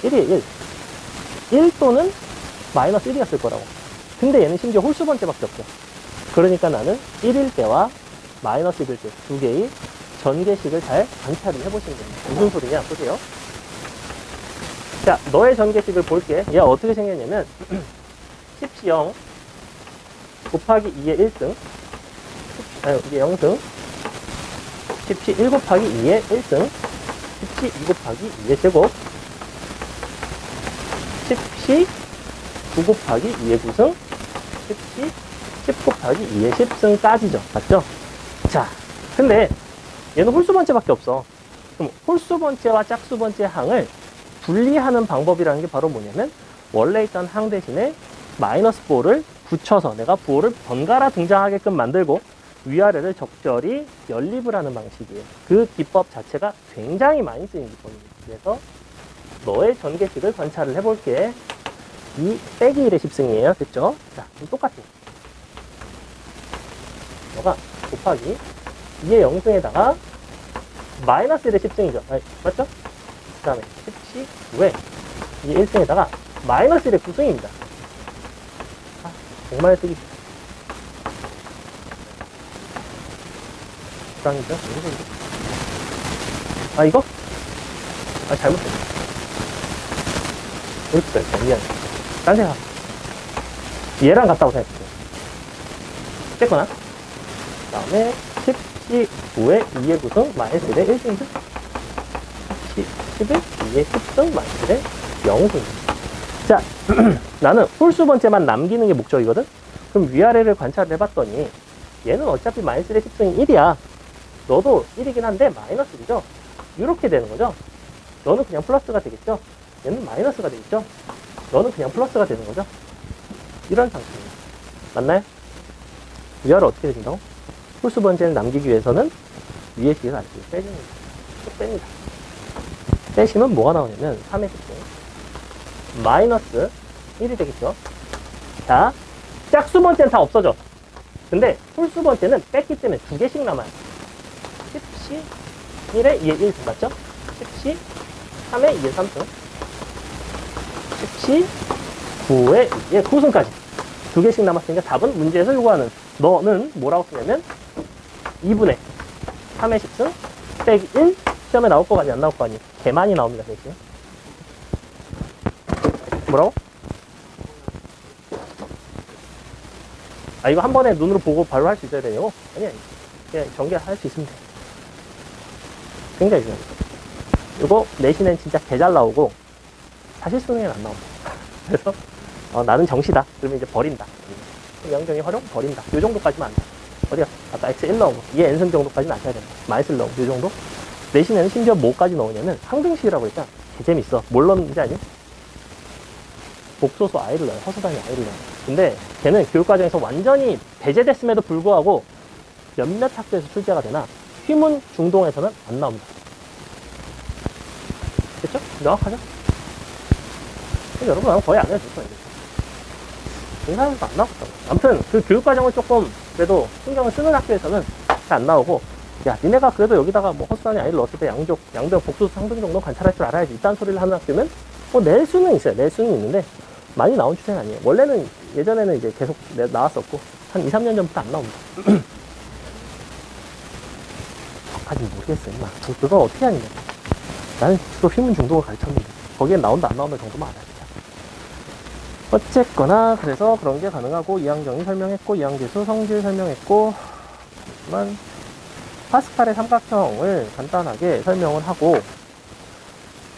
1이에요. 1 또는 마이너스 1이었을 거라고. 근데 얘는 심지어 홀수 번째밖에 없어. 그러니까 나는 1일 때와 마이너스 1일 때 두 개의 전개식을 잘 관찰을 해보시면 됩니다. 무슨 소리냐? 보세요. 자, 너의 전개식을 볼게. 얘가 어떻게 생겼냐면 10시 0 곱하기 2의 1승 이게 0승 10시 1 곱하기 2의 1승 10시 2 곱하기 2의 제곱 10시 9 곱하기 2의 9승 10시 10 곱하기 2의 10승까지죠. 맞죠? 자, 근데 얘는 홀수 번째밖에 없어. 그럼 홀수 번째와 짝수 번째 항을 분리하는 방법이라는 게 바로 뭐냐면 원래 있던 항 대신에 마이너스 부호를 붙여서 내가 부호를 번갈아 등장하게끔 만들고 위아래를 적절히 연립을 하는 방식이에요. 그 기법 자체가 굉장히 많이 쓰이는 기법입니다. 그래서 너의 전개식을 관찰을 해볼게. 이 빼기 1의 10승이에요. 됐죠? 자, 그럼 똑같아. 너가 곱하기 2의 0승에다가 마이너스 1의 10승이죠. 맞죠? 그 다음에 10시 9에 2의 1승에다가 마이너스 1의 9승입니다. 아, 정말 쓰기 부당이죠? 아, 이거? 아, 잘못했네. 이렇게 써야겠다. 미안해. 딴 생각. 얘랑 같다고 생각했어요. 됐거나. 그 다음에 10시 9에 2의 9승 마이너스 1의 1승이죠. 10시 10에 2의 10승 마이너스 1의 0승. 자, 나는 홀수 번째만 남기는 게 목적이거든? 그럼 위아래를 관찰을 해봤더니 얘는 어차피 마이너스 1의 10승이 1이야. 너도 1이긴 한데 마이너스 1이죠? 이렇게 되는 거죠? 너는 그냥 플러스가 되겠죠? 얘는 마이너스가 되겠죠? 너는 그냥 플러스가 되는 거죠? 이런 상태입니다. 맞나요? 위아래 어떻게 된다고? 홀수 번째를 남기기 위해서는 위에 식을 아시죠? 빼주는 거죠. 또 뺍니다. 빼시면 뭐가 나오냐면 3의 10승 마이너스 1이 되겠죠? 자, 짝수 번째는 다 없어져. 근데 홀수 번째는 뺐기 때문에 2개씩 남아요. 10시 1에 2의 1승 맞죠? 10시 3에 2의 3승 10시 9에 2의 9승까지 2개씩 남았으니까 답은 문제에서 요구하는 너는 뭐라고 쓰냐면 2분의 3의 10승 빼기 1 시험에 나올 거 아니 안 나올 거 아니? 개 많이 나옵니다 대신. 뭐라고? 아 이거 한 번에 눈으로 보고 바로 할 수 있어야 돼요? 아니 그냥 전개할 수 있으면 돼. 굉장히 중요해요. 이거 내신엔 진짜 개 잘 나오고 사실 수능에는 안 나옵니다. 그래서 나는 정시다. 그러면 이제 버린다. 이항정이 활용 버린다. 요 정도까지만 안 돼. 어디야? 아까 x 1 넣은 거. 얘 n승 정도까지는 아셔야 된다. 마이너스 넣은 거. 요 정도? 내신에는 심지어 뭐까지 넣으냐면 항등식이라고 했잖아. 개 재밌어. 뭘 넣는지 아니? 복소수 i를 넣어요. 허수 단위 i를 넣어요. 근데 걔는 교육과정에서 완전히 배제됐음에도 불구하고 몇몇 학교에서 출제가 되나 휘문 중동에서는 안 나옵니다. 됐죠? 명확하죠? 여러분 아마 거의 안 해도 될 거예요. 등산에서 안 나왔다고. 아무튼 그 교육과정을 조금 그래도 신경을 쓰는 학교에서는 잘 안 나오고 야 니네가 그래도 여기다가 뭐 허수단위 아이를 넣었을 때 양변 복수수 상등 정도 관찰할 줄 알아야지 이딴 소리를 하는 학교면 뭐 낼 수는 있어요. 낼 수는 있는데 많이 나온 추세는 아니에요. 원래는 예전에는 이제 계속 나왔었고 한 2, 3년 전부터 안 나옵니다. 아직 모르겠어요. 임마. 그걸 어떻게 하냐. 나는 주로 휘문 중독을 가르쳤는데 거기엔 나온다 안 나온다 정도만 알아. 어쨌거나 그래서 그런 게 가능하고 이항정이 설명했고 이항계수 성질 설명했고 하지만 파스칼의 삼각형을 간단하게 설명을 하고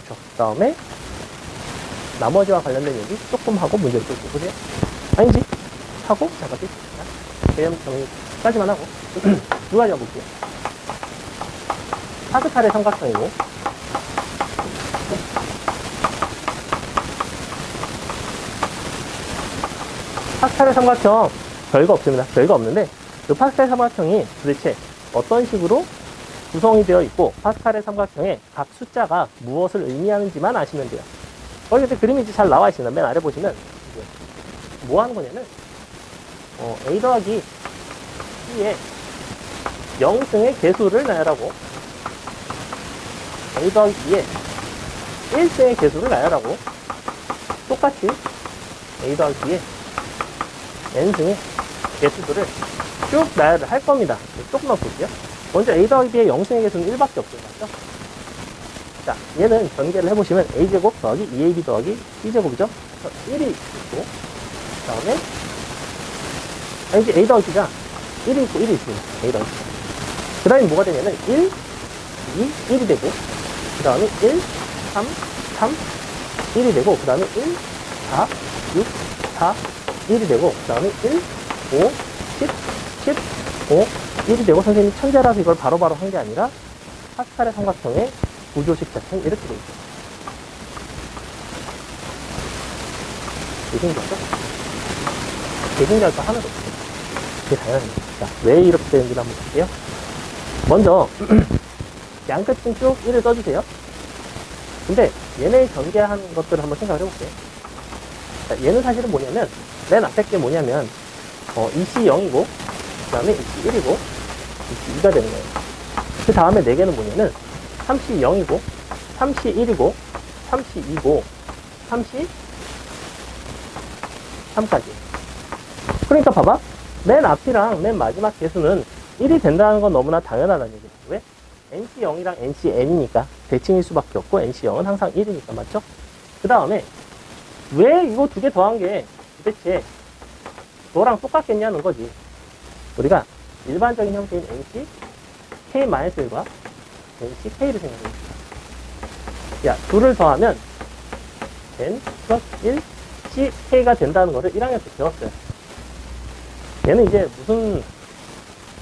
그 다음에 나머지와 관련된 얘기 조금 하고 문제를 또 보세요. 아니지 하고 잠깐 개념 정리까지만 하고 두 가지 볼게요. 파스칼의 삼각형이고 파스칼의 삼각형 별거 없습니다. 별거 없는데 이 파스칼의 삼각형이 도대체 어떤 식으로 구성이 되어 있고 파스칼의 삼각형의 각 숫자가 무엇을 의미하는지만 아시면 돼요. 거기 근데 그림이 이제 잘 나와 있습니다. 맨 아래 보시면 이제 뭐 하는 거냐면 a 더하기 b의 0승의 개수를 나열하고 a 더하기 b의 1승의 개수를 나열하고 똑같이 a 더하기 b의 n승의 개수들을 쭉 나열을 할 겁니다. 조금만 볼게요. 먼저 a 더하기 b의 0승의 개수는 1밖에 없어요. 맞죠? 자, 얘는 전개를 해보시면 a제곱 더하기 2ab 더하기 b제곱이죠? 1이 있고 그 다음에 이제 a 더하기 b가 1이 있고 1이 있습니다. a 더하기 b가. 그 다음에 뭐가 되냐면 1, 2, 1이 되고 그 다음에 1, 3, 3, 1이 되고 그 다음에 1, 4, 6, 4, 1이 되고 그 다음에 1, 5, 10, 5, 1이 되고 선생님이 천재라서 이걸 바로바로 한 게 아니라 파스칼의 삼각형의 구조식 자체는 이렇게 되어 있어요. 대승자죠? 대승자할 거 하나도 없어요. 그게 당연합니다. 자, 왜 이렇게 되는지 한번 볼게요. 먼저 양끝은 쭉 1을 써주세요. 근데 얘네 전개하는 것들을 한번 생각을 해볼게요. 자, 얘는 사실은 뭐냐면 맨 앞에 게 뭐냐면 EC 0이고 그 다음에 EC 1이고 EC 2가 되는 거예요. 그 다음에 4개는 뭐냐면 3C 0이고 3C 1이고 3C 2고 3C 3까지. 그러니까 봐봐. 맨 앞이랑 맨 마지막 개수는 1이 된다는 건 너무나 당연하다는 얘기예요. 왜? NC 0이랑 NC n이니까 대칭일 수밖에 없고 NC 0은 항상 1이니까 맞죠? 그 다음에 왜 이거 두 개 더한 게 도대체 너랑 똑같겠냐는 거지. 우리가 일반적인 형태인 NC K-1과 NC K를 생각해봅시다. 야, 둘을 더하면 N 플러스 1 C K가 된다는 거를 1학년 때 배웠어요. 얘는 이제 무슨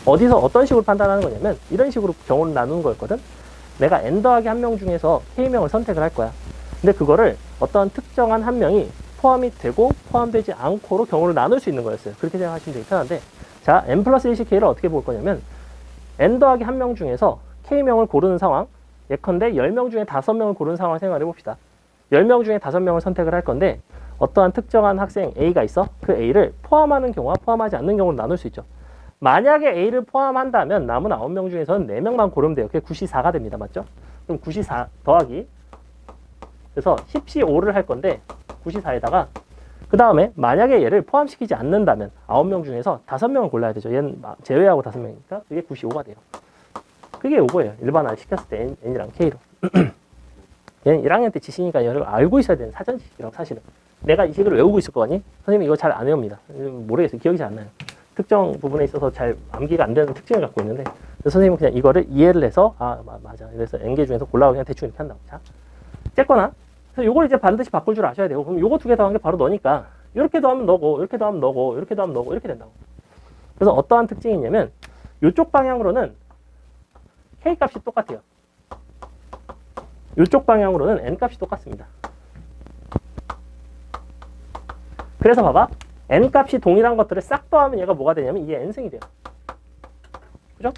어디서 어떤 식으로 판단하는 거냐면 이런 식으로 경우를 나누는 거였거든. 내가 N 더하기 한 명 중에서 K명을 선택을 할 거야. 근데 그거를 어떤 특정한 한 명이 포함이 되고 포함되지 않고로 경우를 나눌 수 있는 거였어요. 그렇게 생각하시면 되게 편한데, 자, N 플러스 1씩 K를 어떻게 볼 거냐면 N 더하기 한 명 중에서 K명을 고르는 상황, 예컨대 10명 중에 5명을 고르는 상황을 생각해 봅시다. 10명 중에 5명을 선택을 할 건데 어떠한 특정한 학생 A가 있어? 그 A를 포함하는 경우와 포함하지 않는 경우로 나눌 수 있죠. 만약에 A를 포함한다면 남은 9명 중에서는 4명만 고르면 돼요. 그게 9C4가 됩니다. 맞죠? 그럼 9C4 더하기, 그래서 10C5를 할 건데 9C4에다가 그 다음에 만약에 얘를 포함시키지 않는다면 9명 중에서 5명을 골라야 되죠. 얘는 제외하고 5명이니까 그게 95가 돼요. 그게 요거예요. 일반화 시켰을 때 n이랑 k로. 얘는 1학년 때 지시니까 이걸 알고 있어야 되는 사전지식이라고 사실은. 내가 이 식을 외우고 있을 거 아니? 선생님이 이거 잘 안 외웁니다. 모르겠어요. 기억이 잘 안 나요. 특정 부분에 있어서 잘 암기가 안 되는 특징을 갖고 있는데 선생님은 그냥 이거를 이해를 해서 맞아. 그래서 n개 중에서 골라서 그냥 대충 이렇게 한다고. 자, 쨌거나 그래서 요걸 이제 반드시 바꿀 줄 아셔야 되고 그럼 요거 두 개 더한 게 바로 너니까 이렇게 더하면 너고 이렇게 더하면 너고 이렇게 더하면 너고 이렇게 된다고. 그래서 어떠한 특징이 있냐면 요쪽 방향으로는 k 값이 똑같아요. 요쪽 방향으로는 n 값이 똑같습니다. 그래서 봐봐. n 값이 동일한 것들을 싹 더하면 얘가 뭐가 되냐면 이게 n승이 돼요. 그죠?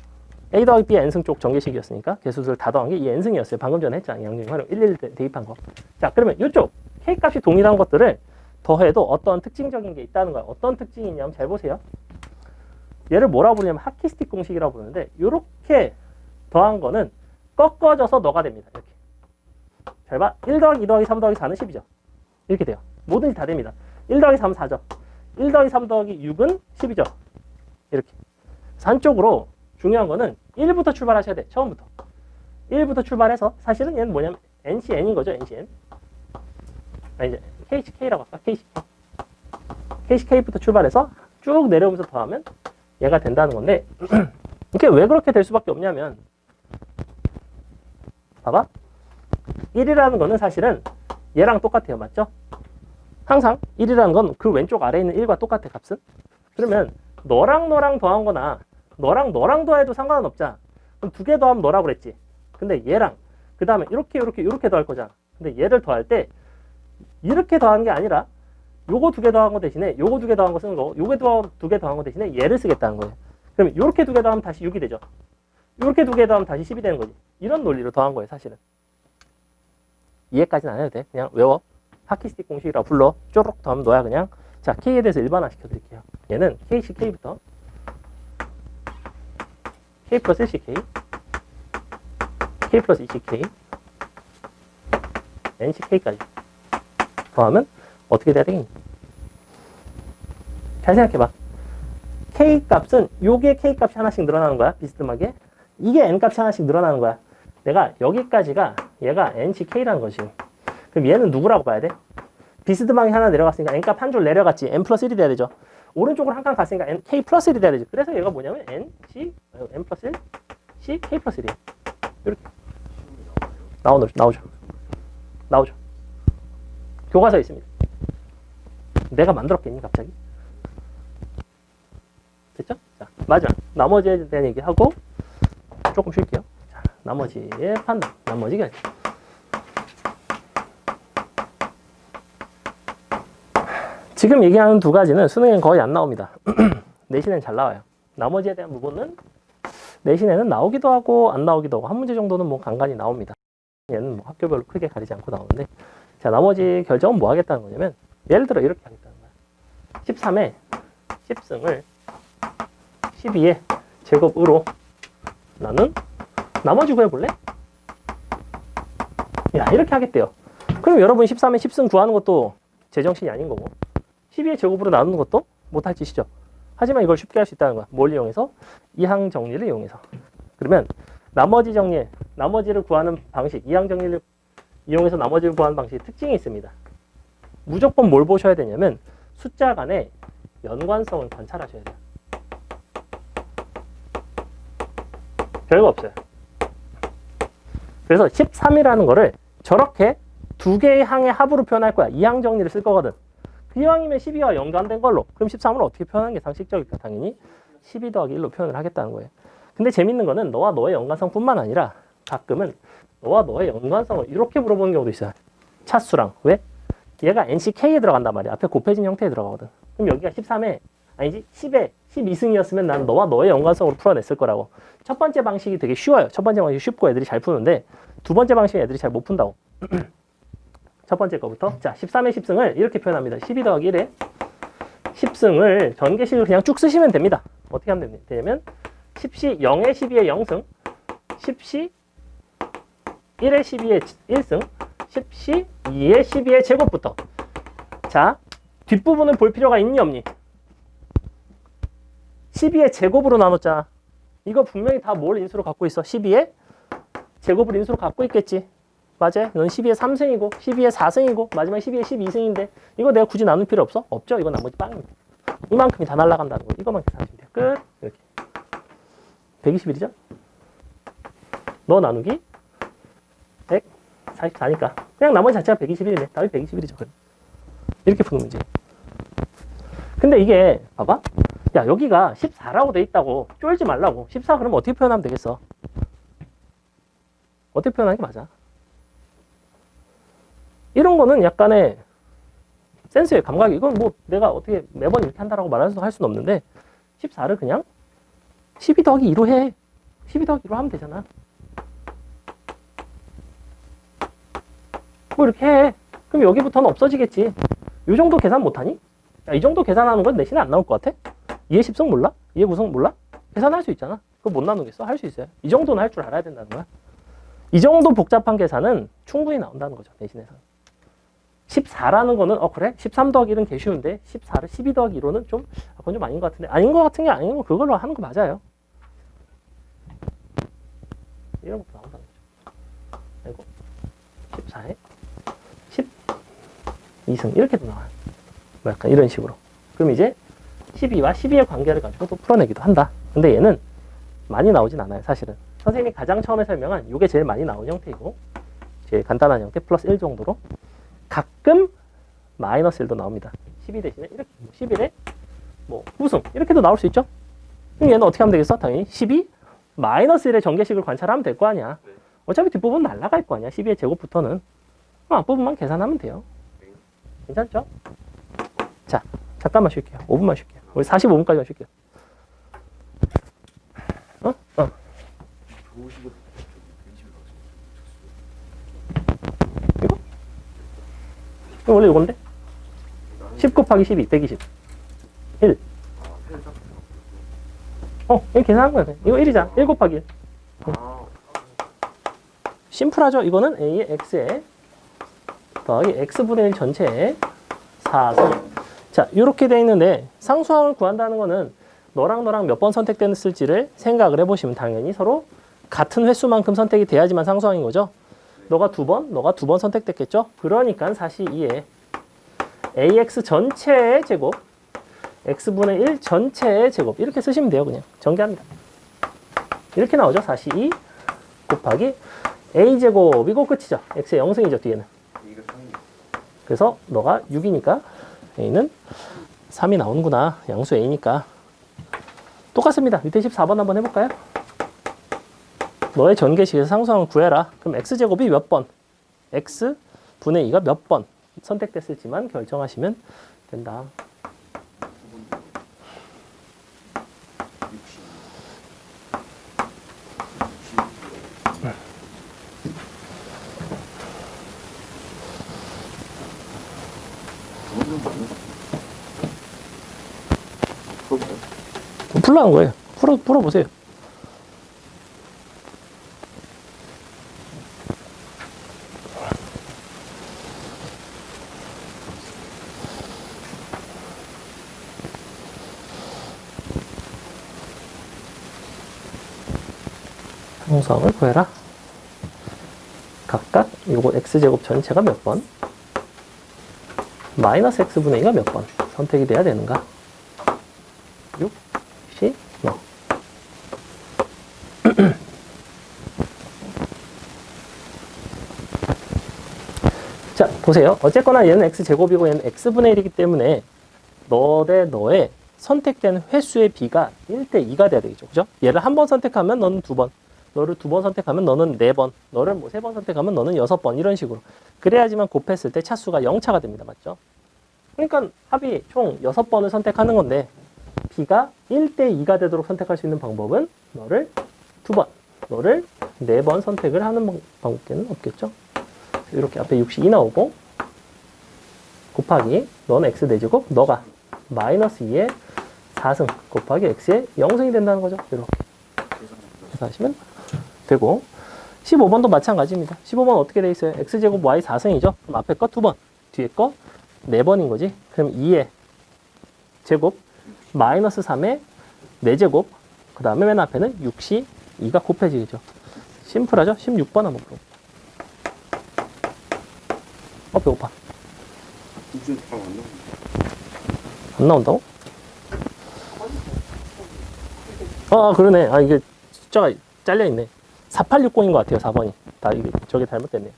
a 더하기 b의 n승 쪽 전개식이었으니까 개수들 다 더한 게 이 n승이었어요. 방금 전에 했잖아. 양정의 활용 11 대입한 거. 자, 그러면 이쪽 k 값이 동일한 것들을 더해도 어떤 특징적인 게 있다는 거야. 어떤 특징이 있냐면 잘 보세요. 얘를 뭐라고 부르냐면 하키스틱 공식이라고 부르는데 이렇게 더한 거는 꺾어져서 너가 됩니다. 이렇게. 잘 봐. 1 더하기 2 더하기 3 더하기 4는 10이죠. 이렇게 돼요. 뭐든지 다 됩니다. 1 더하기 3은 4죠. 1 더하기 3 더하기 6은 10이죠. 이렇게. 그래서 한쪽으로 중요한 거는 1부터 출발하셔야 돼. 처음부터. 1부터 출발해서 사실은 얘는 뭐냐면 NCN인 거죠. NCN. 이제 KCK라고 할까? KCK. KCK부터 출발해서 쭉 내려오면서 더하면 얘가 된다는 건데 이게 왜 그렇게 될 수밖에 없냐면 봐봐. 1이라는 거는 사실은 얘랑 똑같아요. 맞죠? 항상 1이라는 건 그 왼쪽 아래에 있는 1과 똑같아 값은. 그러면 너랑 더한 거나 너랑 더해도 상관은 없잖아. 그럼 두 개 더하면 너라고 그랬지. 근데 얘랑 그 다음에 이렇게 더할 거잖아. 근데 얘를 더할 때 이렇게 더한 게 아니라 요거 두 개 더한 거 대신에 요거 두 개 더한 거 쓰는 거, 요거 두 개 더한 거 대신에 얘를 쓰겠다는 거예요. 그러면 요렇게 두 개 더하면 다시 6이 되죠. 요렇게 두 개 더하면 다시 10이 되는 거지. 이런 논리로 더한 거예요, 사실은. 이해까지는 안 해도 돼. 그냥 외워. 하키스틱 공식이라고 불러. 쪼록 더하면 너야 그냥. 자, K에 대해서 일반화 시켜드릴게요. 얘는 KCK부터 K 플러스 1CK K 플러스 2CK NCK까지 더하면 어떻게 돼야 되겠니? 잘 생각해봐. K 값은 요게 K 값이 하나씩 늘어나는 거야. 비스듬하게. 이게 N 값이 하나씩 늘어나는 거야. 내가 여기까지가 얘가 NCK라는 거지. 그럼 얘는 누구라고 봐야 돼? 비스듬하게 하나 내려갔으니까 N 값 한 줄 내려갔지. N 플러스 1이 돼야 되죠. 오른쪽으로 한 칸 갔으니까 N, K 플러스 1이 돼야 되죠. 그래서 얘가 뭐냐면 N 플러스 1, C, K 플러스 1이에요. 이렇게. 나오죠. 교과서에 있습니다. 내가 만들었겠니, 갑자기? 됐죠? 자, 마지막. 나머지에 대한 얘기하고 조금 쉴게요. 자, 나머지의 판단. 나머지 결정. 지금 얘기하는 두 가지는 수능엔 거의 안 나옵니다. 내신엔 잘 나와요. 나머지에 대한 부분은 내신에는 나오기도 하고 안 나오기도 하고 한 문제 정도는 뭐 간간히 나옵니다. 얘는 뭐 학교별로 크게 가리지 않고 나오는데 자, 나머지 결정은 뭐 하겠다는 거냐면 예를 들어 이렇게 하겠다는 거야. 13에 10승을 12의 제곱으로 나눈 나머지 구해볼래? 야, 이렇게 하겠대요. 그럼 여러분 13에 10승 구하는 것도 제정신이 아닌 거고 12의 제곱으로 나누는 것도 못할 짓이죠. 하지만 이걸 쉽게 할 수 있다는 거야. 뭘 이용해서? 이항 정리를 이용해서. 그러면 나머지 정리, 나머지를 구하는 방식, 이항 정리를 이용해서 나머지를 구하는 방식의 특징이 있습니다. 무조건 뭘 보셔야 되냐면 숫자 간의 연관성을 관찰하셔야 돼요. 별거 없어요. 그래서 13이라는 거를 저렇게 두 개의 항의 합으로 표현할 거야. 이항 정리를 쓸 거거든. 그 이왕이면 12와 연관된 걸로. 그럼 13을 어떻게 표현하는 게 상식적일까? 당연히 12 더하기 1로 표현을 하겠다는 거예요. 근데 재밌는 거는 너와 너의 연관성뿐만 아니라 가끔은 너와 너의 연관성을 이렇게 물어보는 경우도 있어요. 차수랑. 왜? 얘가 NCK에 들어간단 말이야. 앞에 곱해진 형태에 들어가거든. 그럼 여기가 13에 아니지 10에 12승이었으면 나는 너와 너의 연관성으로 풀어냈을 거라고. 첫 번째 방식이 되게 쉬워요. 첫 번째 방식이 쉽고 애들이 잘 푸는데 두 번째 방식은 애들이 잘 못 푼다고. 첫 번째 거부터. 자, 13의 10승을 이렇게 표현합니다. 12 더하기 1에 10승을 전개식을 그냥 쭉 쓰시면 됩니다. 어떻게 하면 되냐면 10시 0에 12의 0승, 10시 1에 12의 1승, 10시 2에 12의 제곱부터. 자, 뒷부분을 볼 필요가 있니 없니? 12의 제곱으로 나눴잖아. 이거 분명히 다 뭘 인수로 갖고 있어? 12의 제곱을 인수로 갖고 있겠지. 맞아. 넌 12의 3승이고 12의 4승이고 마지막 12의 12승인데 이거 내가 굳이 나눌 필요 없어? 없죠. 이거 나머지 빵입니다. 이만큼이 다 날아간다는 거. 이거만 계산하시면 돼요. 끝. 이렇게. 121이죠? 너 나누기 144니까 그냥 나머지 자체가 121이네. 답이 121이죠. 이렇게 푸는 문제. 근데 이게 봐봐. 야 여기가 14라고 돼 있다고 쫄지 말라고. 14 그러면 어떻게 표현하면 되겠어? 어떻게 표현하는 게 맞아? 이런 거는 약간의 센스의 감각이, 이건 뭐 내가 어떻게 매번 이렇게 한다라고 말할 수는 없는데 14를 그냥 12 더하기 2로 해. 12 더하기 2로 하면 되잖아. 뭐 이렇게 해. 그럼 여기부터는 없어지겠지. 이 정도 계산 못하니? 야, 이 정도 계산하는 건 내신에 안 나올 것 같아? 2의 10승 몰라? 2의 9승 몰라? 계산할 수 있잖아. 그거 못 나누겠어? 할 수 있어요. 이 정도는 할 줄 알아야 된다는 거야. 이 정도 복잡한 계산은 충분히 나온다는 거죠. 내신에서. 14라는 거는 그래? 13 더하기 1은 개 쉬운데 14를 12 더하기 2로는 좀 그건 좀 아닌 것 같은데 아닌 것 같은 게 아니고 그걸로 하는 거 맞아요. 이런 것도 나온다는 거죠. 그리고 14에 12승 이렇게도 나와요. 뭐 약간 이런 식으로. 그럼 이제 12와 12의 관계를 가지고 또 풀어내기도 한다. 근데 얘는 많이 나오진 않아요. 사실은. 선생님이 가장 처음에 설명한 이게 제일 많이 나온 형태이고 제일 간단한 형태 플러스 1 정도로 가끔 마이너스 1도 나옵니다. 12 대신에 이렇게 11에 뭐 9승 이렇게도 나올 수 있죠. 그럼 얘는 어떻게 하면 되겠어? 당연히 12 마이너스 1의 전개식을 관찰하면 될 거 아니야. 어차피 뒷부분 날라갈 거 아니야. 12의 제곱부터는. 그럼 앞부분만 계산하면 돼요. 괜찮죠? 자, 잠깐만 쉴게요. 5분만 쉴게요. 우리 45분까지만 쉴게요. 이거 원래 이건데? 10 곱하기 12, 120. 1. 이거 계산한 거야. 이거 1이잖아. 1 곱하기 1. 심플하죠? 이거는 A의 X에 더하기 X분의 1 전체에 4승. 자, 이렇게 돼 있는데 상수항을 구한다는 거는 너랑 몇 번 선택됐을지를 생각을 해보시면 당연히 서로 같은 횟수만큼 선택이 돼야지만 상수항인 거죠. 너가 두 번 선택됐겠죠? 그러니까 사실 2에 AX 전체의 제곱 X분의 1 전체의 제곱 이렇게 쓰시면 돼요. 그냥 전개합니다. 이렇게 나오죠. 42 곱하기 A제곱 이거 끝이죠. X의 0승이죠. 뒤에는. 그래서 너가 6이니까 A는 3이 나오는구나. 양수 A니까. 똑같습니다. 밑에 14번 한번 해볼까요? 너의 전개식에서 상수항을 구해라. 그럼 X제곱이 몇 번? X분의 2가 몇 번 선택됐을지만 결정하시면 된다. 풀라는 거예요. 풀어보세요. 상수항을 구해라. 각각 요거 x제곱 전체가 몇 번? 마이너스 x분의 2가 몇 번 선택이 돼야 되는가? 6, 10, 너. 자, 보세요. 어쨌거나 얘는 x제곱이고 얘는 x분의 1이기 때문에 너 대 너의 선택된 횟수의 비가 1대 2가 돼야 되겠죠. 그죠? 얘를 한 번 선택하면 너는 2번, 너를 2번 선택하면 너는 4번, 너를 뭐 3번 선택하면 너는 6번 이런 식으로. 그래야지만 곱했을 때 차수가 0차가 됩니다. 맞죠? 그러니까 합이 총 6번을 선택하는 건데 B가 1대 2가 되도록 선택할 수 있는 방법은 너를 2번, 너를 4번 선택을 하는 방법밖에는 없겠죠? 이렇게 앞에 62 나오고 곱하기 너는 x 4제곱, 너가 마이너스 2의 4승 곱하기 x의 0승이 된다는 거죠. 이렇게 계산하시면 되고 15번도 마찬가지입니다. 15번 어떻게 돼 있어요? x제곱 y 4승이죠. 그럼 앞에 거 2번, 뒤에 거 4번인 거지. 그럼 2의 제곱 마이너스 3의 4제곱 그 다음에 맨 앞에는 6시 2가 곱해지겠죠. 심플하죠? 16번 한번 풀어. 배고파. 무슨 답안 나오는데. 안 나온다고? 그러네. 이게 숫자가 잘려있네. 4860인 것 같아요, 4번이. 다 이게, 저게 잘못됐네요.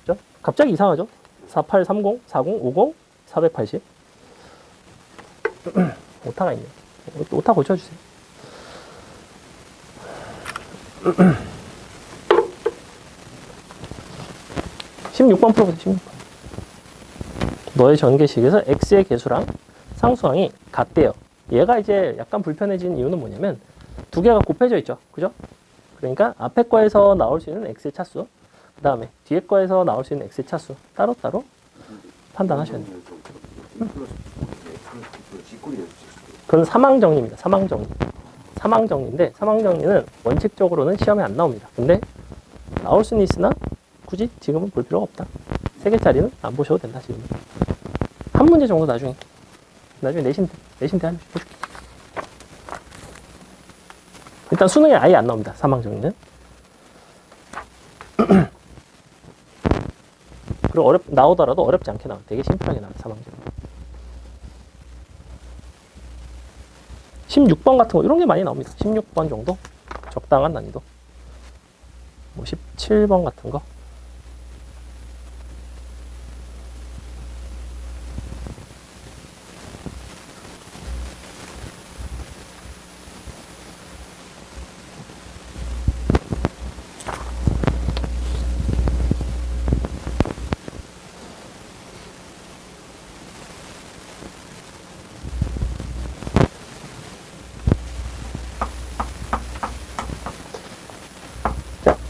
그죠? 갑자기 이상하죠? 4830, 40, 50, 480. 오타가 있네. 오타 고쳐주세요. (16번) 풀어보세요. 16번. 너의 전개식에서 x의 개수랑 상수항이 같대요. 얘가 이제 약간 불편해진 이유는 뭐냐면 두 개가 곱해져 있죠. 그죠? 그러니까 앞에 거에서 나올 수 있는 x의 차수, 그 다음에 뒤에 거에서 나올 수 있는 x의 차수 따로따로 판단하셔야 돼요. 그건 사망정리입니다. 사망정리. 사망정리인데 사망정리는 원칙적으로는 시험에 안 나옵니다. 근데 나올 수는 있으나 굳이 지금은 볼 필요가 없다. 3개짜리는 안 보셔도 된다. 지금은. 한 문제 정도 나중에 내신 때 하면 해줄게. 일단 수능에 아예 안 나옵니다. 사망정리는. 그리고 나오더라도 어렵지 않게 나와요. 되게 심플하게 나와요. 사망정리. 16번 같은 거 이런 게 많이 나옵니다. 16번 정도 적당한 난이도. 뭐 17번 같은 거.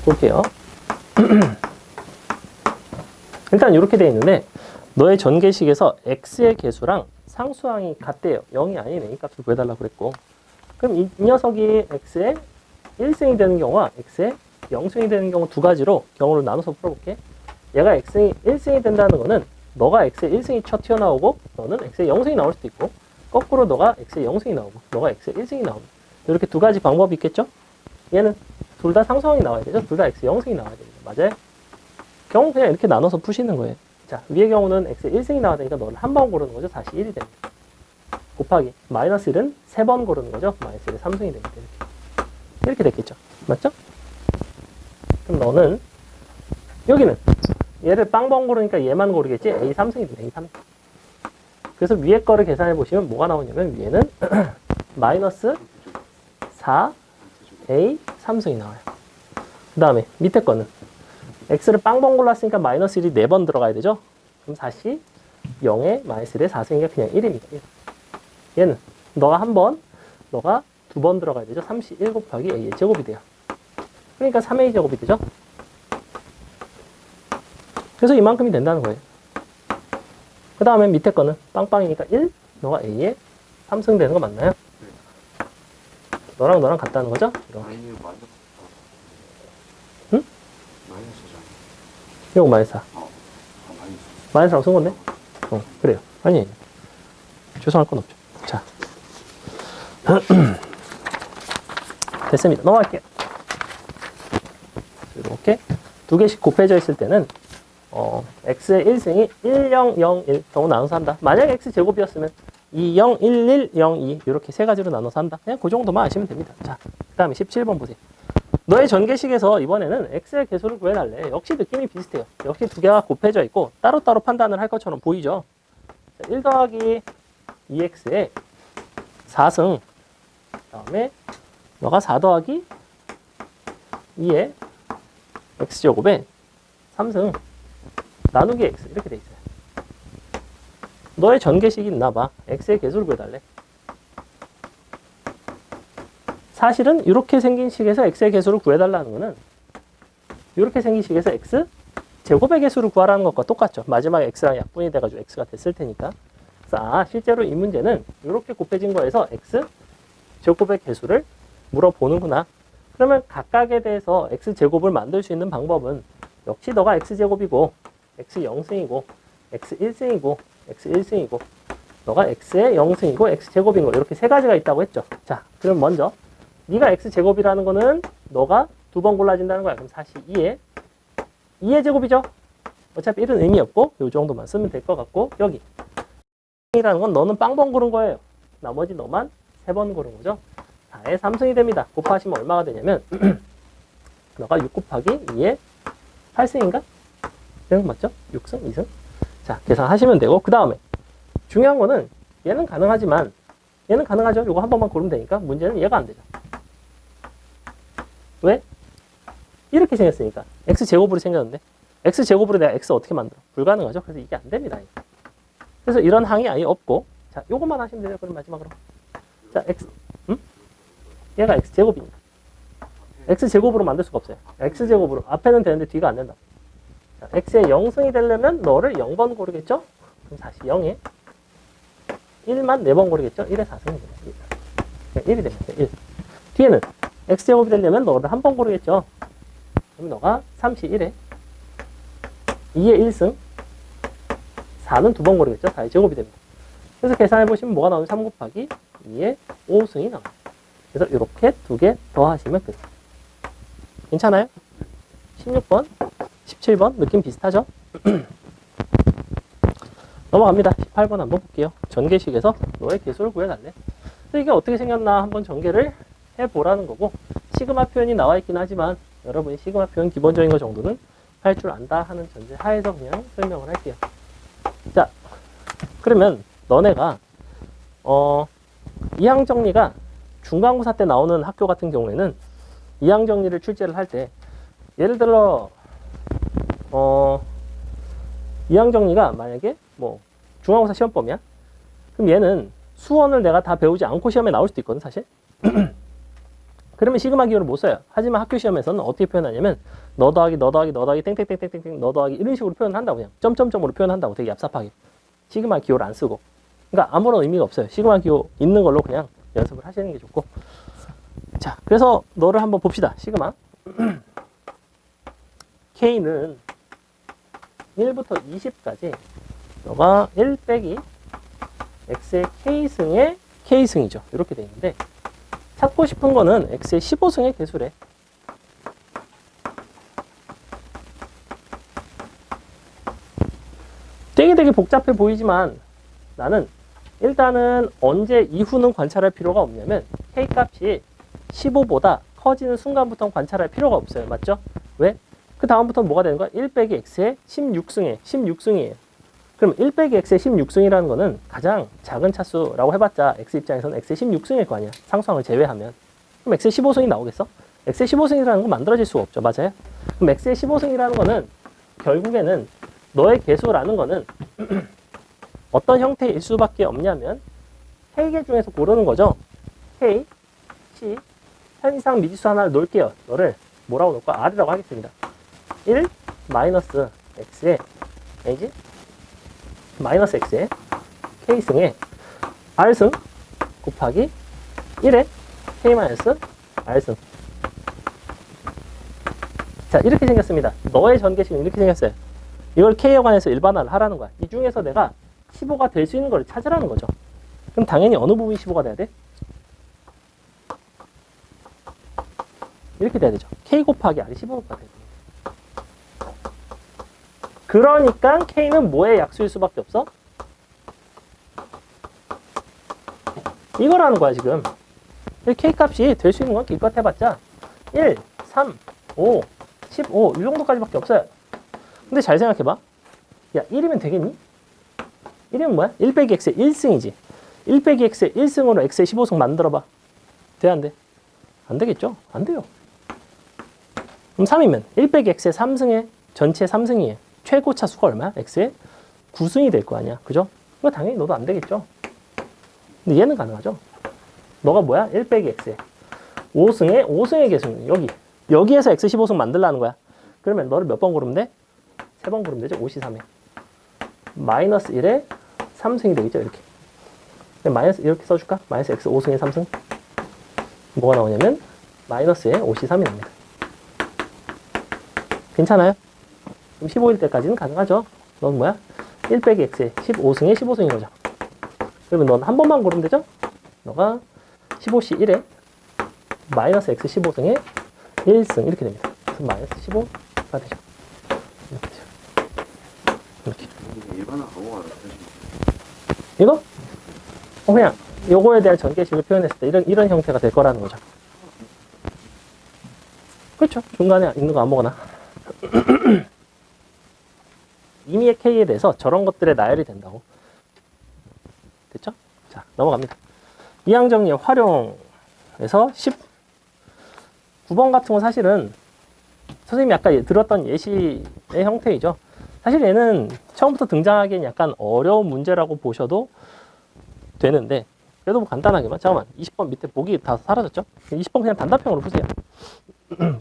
볼게요. 일단 이렇게 되어 있는데 너의 전개식에서 x의 개수랑 상수항이 같대요. 0이 아니네. 이 값을 구해달라고 그랬고. 그럼 이 녀석이 x의 1승이 되는 경우와 x의 0승이 되는 경우 두 가지로 경우를 나눠서 풀어볼게. 얘가 x의 1승이 된다는 거는 너가 x의 1승이 쳐 튀어나오고 너는 x의 0승이 나올 수도 있고, 거꾸로 너가 x의 0승이 나오고 너가 x의 1승이 나옵니다. 이렇게 두 가지 방법이 있겠죠? 얘는 둘 다 상수항이 나와야 되죠? 둘 다 x 0승이 나와야 됩니다. 맞아요? 경우 그냥 이렇게 나눠서 푸시는 거예요. 자, 위의 경우는 x 1승이 나와야 되니까 너를 한 번 고르는 거죠. 다시 1이 됩니다. 곱하기 마이너스 1은 세 번 고르는 거죠. 마이너스 1이 3승이 됩니다. 이렇게 됐겠죠? 맞죠? 그럼 너는 여기는 얘를 빵번 고르니까 얘만 고르겠지? a 3승이 됩니다. a 3승. 그래서 위에 거를 계산해 보시면 뭐가 나오냐면 위에는 마이너스 4 a 3승이 나와요. 그 다음에 밑에 거는 x를 빵번 골랐으니까 마이너스 1이 4번 들어가야 되죠? 그럼 다시 0에 마이너스 1에 4승이니까 그냥 1입니다. 1. 얘는 너가 한 번, 너가 두 번 들어가야 되죠? 31 곱하기 a의 제곱이 돼요. 그러니까 3a 제곱이 되죠? 그래서 이만큼이 된다는 거예요. 그 다음에 밑에 거는 빵빵이니까 1, 너가 a에 3승 되는 거 맞나요? 너랑 너랑 같다는 거죠? 이렇게. 아니요, 마이너스. 응? 마이너스잖아. 이거 마이너스 4. 마이너스. 마이너스라고 쓴 건데? 그래요. 아니, 죄송할 건 없죠. 자. 됐습니다. 넘어갈게요. 이렇게 두 개씩 곱해져 있을 때는 x의 1승이 1, 0, 0, 1 경우 나눠서 한다. 만약 x 제곱이었으면 2, 0, 1, 1, 0, 2 이렇게 세 가지로 나눠서 한다. 그냥 그 정도만 아시면 됩니다. 자, 그 다음에 17번 보세요. 너의 전개식에서 이번에는 x의 개수를 구해달래. 역시 느낌이 비슷해요. 역시 두 개가 곱해져 있고 따로따로 판단을 할 것처럼 보이죠. 자, 1 더하기 2x에 4승, 그 다음에 너가 4 더하기 2에 x제곱에 3승 나누기 x 이렇게 돼 있어요. 너의 전개식이 있나 봐. x의 개수를 구해달래. 사실은 이렇게 생긴 식에서 x의 개수를 구해달라는 거는 이렇게 생긴 식에서 x 제곱의 개수를 구하라는 것과 똑같죠. 마지막에 x랑 약분이 돼가지고 x가 됐을 테니까. 그래서 실제로 이 문제는 이렇게 곱해진 거에서 x 제곱의 개수를 물어보는구나. 그러면 각각에 대해서 x제곱을 만들 수 있는 방법은 역시 너가 x제곱이고 x 0승이고 x 1승이고 x 1승이고 너가 x의 0승이고 x제곱인 거 이렇게 세 가지가 있다고 했죠. 자, 그럼 먼저 네가 x제곱이라는 거는 너가 두 번 골라진다는 거야. 그럼 42에 2의 제곱이죠. 어차피 1은 의미 없고 이 정도만 쓰면 될 것 같고, 여기 이라는 건 너는 빵번 고른 거예요. 나머지 너만 3번 고른 거죠. 4의 3승이 됩니다. 곱하시면 얼마가 되냐면 너가 6 곱하기 2의 8승인가? 이런 거 맞죠? 6승, 2승? 자, 계산하시면 되고, 그 다음에 중요한 거는 얘는 가능하지만 얘는 가능하죠. 이거 한 번만 고르면 되니까. 문제는 얘가 안 되죠. 왜? 이렇게 생겼으니까. x제곱으로 생겼는데 x제곱으로 내가 x 어떻게 만들어? 불가능하죠. 그래서 이게 안 됩니다. 그래서 이런 항이 아예 없고, 자, 요것만 하시면 돼요. 그럼 마지막으로. 자, x, 얘가 x제곱입니다. x제곱으로 만들 수가 없어요. x제곱으로. 앞에는 되는데 뒤가 안 된다. 자, x의 0승이 되려면 너를 0번 고르겠죠? 그럼 다시 0에 1만 4번 고르겠죠? 1에 4승이 됩니다. 1이 됩니다. 1. 뒤에는 x제곱이 되려면 너를 한 번 고르겠죠? 그럼 너가 31에 2의 1승, 4는 두 번 고르겠죠? 4의 제곱이 됩니다. 그래서 계산해보시면 뭐가 나오면 3 곱하기 2의 5승이 나와요. 그래서 이렇게 두 개 더 하시면 끝. 괜찮아요? 16번, 17번 느낌 비슷하죠? 넘어갑니다. 18번 한번 볼게요. 전개식에서 너의 개수를 구해달래. 그래서 이게 어떻게 생겼나 한번 전개를 해보라는 거고, 시그마 표현이 나와 있긴 하지만 여러분이 시그마 표현 기본적인 거 정도는 할 줄 안다 하는 전제 하에서 그냥 설명을 할게요. 자, 그러면 너네가 이항 정리가 중간고사 때 나오는 학교 같은 경우에는 이항 정리를 출제를 할 때, 예를 들어 이항 정리가 만약에 뭐 중간고사 시험범이야. 그럼 얘는 수원을 내가 다 배우지 않고 시험에 나올 수도 있거든, 사실. 그러면 시그마 기호를 못 써요. 하지만 학교 시험에서는 어떻게 표현하냐면 너 더하기 너 더하기 너 더하기 땡땡땡땡땡 너 더하기 이런 식으로 표현한다고. 그냥 점점점으로 표현한다고. 되게 얍삽하게. 시그마 기호를 안 쓰고. 그러니까 아무런 의미가 없어요. 시그마 기호 있는 걸로 그냥 연습을 하시는 게 좋고. 자, 그래서 너를 한번 봅시다. 시그마 K는 1부터 20까지 너가 1 빼기 X의 K승의 K승이죠. 이렇게 돼 있는데, 찾고 싶은 거는 X의 15승의 개수래. 되게 복잡해 보이지만 나는 일단은 언제 이후는 관찰할 필요가 없냐면 K 값이 15보다 커지는 순간부터는 관찰할 필요가 없어요. 맞죠? 왜? 그 다음부터는 뭐가 되는 거야? 1 빼기 X의 16승이에요. 그럼 1 빼기 X의 16승이라는 거는 가장 작은 차수라고 해봤자 X 입장에서는 X의 16승일 거 아니야. 상수항을 제외하면. 그럼 X의 15승이 나오겠어? X의 15승이라는 건 만들어질 수가 없죠. 맞아요? 그럼 X의 15승이라는 거는 결국에는 너의 개수라는 거는 어떤 형태일 수밖에 없냐면 K개 중에서 고르는 거죠. K, C, 현이상 미지수 하나를 놓을게요. 너를 뭐라고 놓을까? R이라고 하겠습니다. 1 마이너스 X에 아니지? 마이너스 X에 K승에 R승 곱하기 1에 K 마이너스 R승. 자, 이렇게 생겼습니다. 너의 전개식은 이렇게 생겼어요. 이걸 K에 관해서 일반화를 하라는 거야. 이 중에서 내가 15가 될 수 있는 걸 찾으라는 거죠. 그럼 당연히 어느 부분이 15가 돼야 돼? 이렇게 돼야 되죠. K 곱하기 R이 15가 돼야 돼. 그러니까 K는 뭐의 약수일 수밖에 없어? 이거라는 거야, 지금. K 값이 될 수 있는 건 기껏 해봤자 1, 3, 5, 15 이 정도까지밖에 없어요. 근데 잘 생각해봐. 야, 1이면 되겠니? 1이면 뭐야? 1 빼기 X의 1승이지. 1 빼기 X의 1승으로 X의 15승 만들어봐. 돼, 안 돼? 안 되겠죠? 안 돼요. 그럼 3이면 1 빼기 X의 3승에 전체 3승이에요. 최고 차수가 얼마야? X의 9승이 될 거 아니야. 그죠? 그거 당연히 너도 안 되겠죠? 근데 얘는 가능하죠? 너가 뭐야? 1 빼기 X의 5승의 개수는 여기에서 X 15승 만들라는 거야. 그러면 너를 몇 번 고르면 돼? 3번 고르면 되죠. 5시 3에. 마이너스 1에 3승이 되겠죠. 이렇게. 마이너스 이렇게 써줄까? 마이너스 X 5승에 3승. 뭐가 나오냐면 마이너스에 5시 3이 납니다. 괜찮아요? 그럼 15일 때까지는 가능하죠. 넌 뭐야? 1 빼기 X에 15승에 15승인 거죠. 그러면 넌 한 번만 고르면 되죠? 너가 15시 1에 마이너스 x 15승에 1승 이렇게 됩니다. 그래서 마이너스 15가 되죠. 이렇게 되죠. 이렇게. 일반화 강호가 사실 이거? 그냥 요거에 대한 전개식을 표현했을 때 이런 형태가 될 거라는 거죠. 그렇죠. 중간에 있는 거 아무거나. 임의의 K에 대해서 저런 것들의 나열이 된다고. 됐죠? 자, 넘어갑니다. 이항정리의 활용에서 19번 같은 건 사실은 선생님이 아까 들었던 예시의 형태이죠. 사실 얘는 처음부터 등장하기엔 약간 어려운 문제라고 보셔도 되는데 그래도 뭐 간단하게만 잠깐만 20번 밑에 보기 다 사라졌죠? 20번 그냥 단답형으로 푸세요.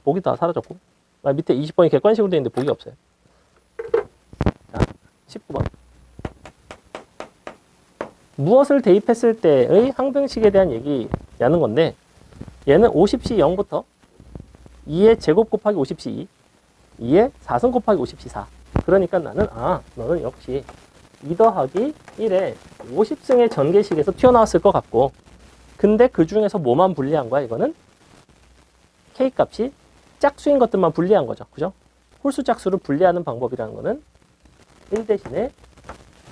보기 다 사라졌고 밑에 20번이 객관식으로 되어 있는데 보기 없어요. 자, 19번 무엇을 대입했을 때의 항등식에 대한 얘기라는 건데 얘는 50시 0부터 2의 제곱 곱하기 50시 2 2의 4승 곱하기 50시 4 그러니까 나는 너는 역시 2 더하기 1에 50승의 전개식에서 튀어나왔을 것 같고 근데 그 중에서 뭐만 분리한 거야 이거는? K값이 짝수인 것들만 분리한 거죠. 그죠? 홀수 짝수를 분리하는 방법이라는 거는 1 대신에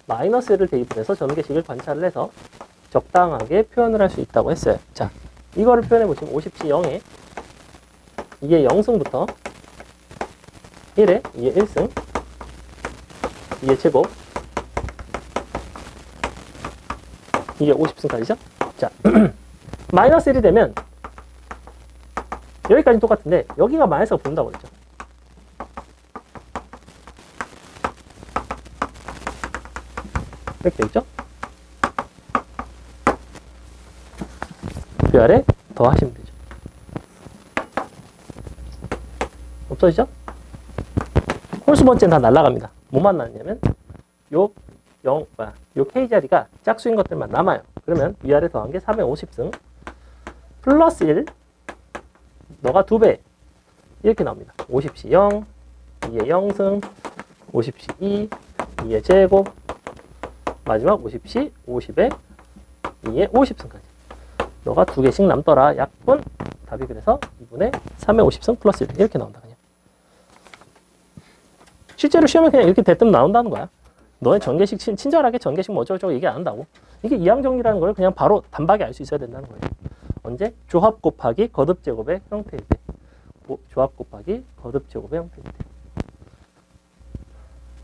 마이너스 1을 대입을 해서 전개식을 관찰을 해서 적당하게 표현을 할 수 있다고 했어요. 자, 이거를 표현해 보시면 50시 0에 2의 0승부터 1에 2의 1승 2의 제곱 2의 50승까지죠? 자, 마이너스 1이 되면 여기까지는 똑같은데 여기가 마이너스가 붙는다고 그랬죠. 이렇게 되겠죠? 그 아래 더 하시면 되죠. 없어지죠? 홀수 번째는 다 날아갑니다. 뭐만 남냐면 요 K 자리가 짝수인 것들만 남아요. 그러면 위아래 더한 게 3의 50승 플러스 1 너가 2배 이렇게 나옵니다. 50시 0 2의 0승 50시 2 2의 제곱 마지막 50시 50에 2의 50승까지 너가 2개씩 남더라. 약분 답이 그래서 2분의 3의 50승 플러스 1 이렇게 나온다. 그냥 실제로 시험에 그냥 이렇게 대뜸 나온다는 거야. 너의 전개식 친절하게 전개식 뭐 어쩌고저쩌고 얘기 안 한다고. 이게 이항정리라는 걸 그냥 바로 단박에 알 수 있어야 된다는 거예요. 언제? 조합 곱하기 거듭 제곱의 형태일 때. 조합 곱하기 거듭 제곱의 형태일 때.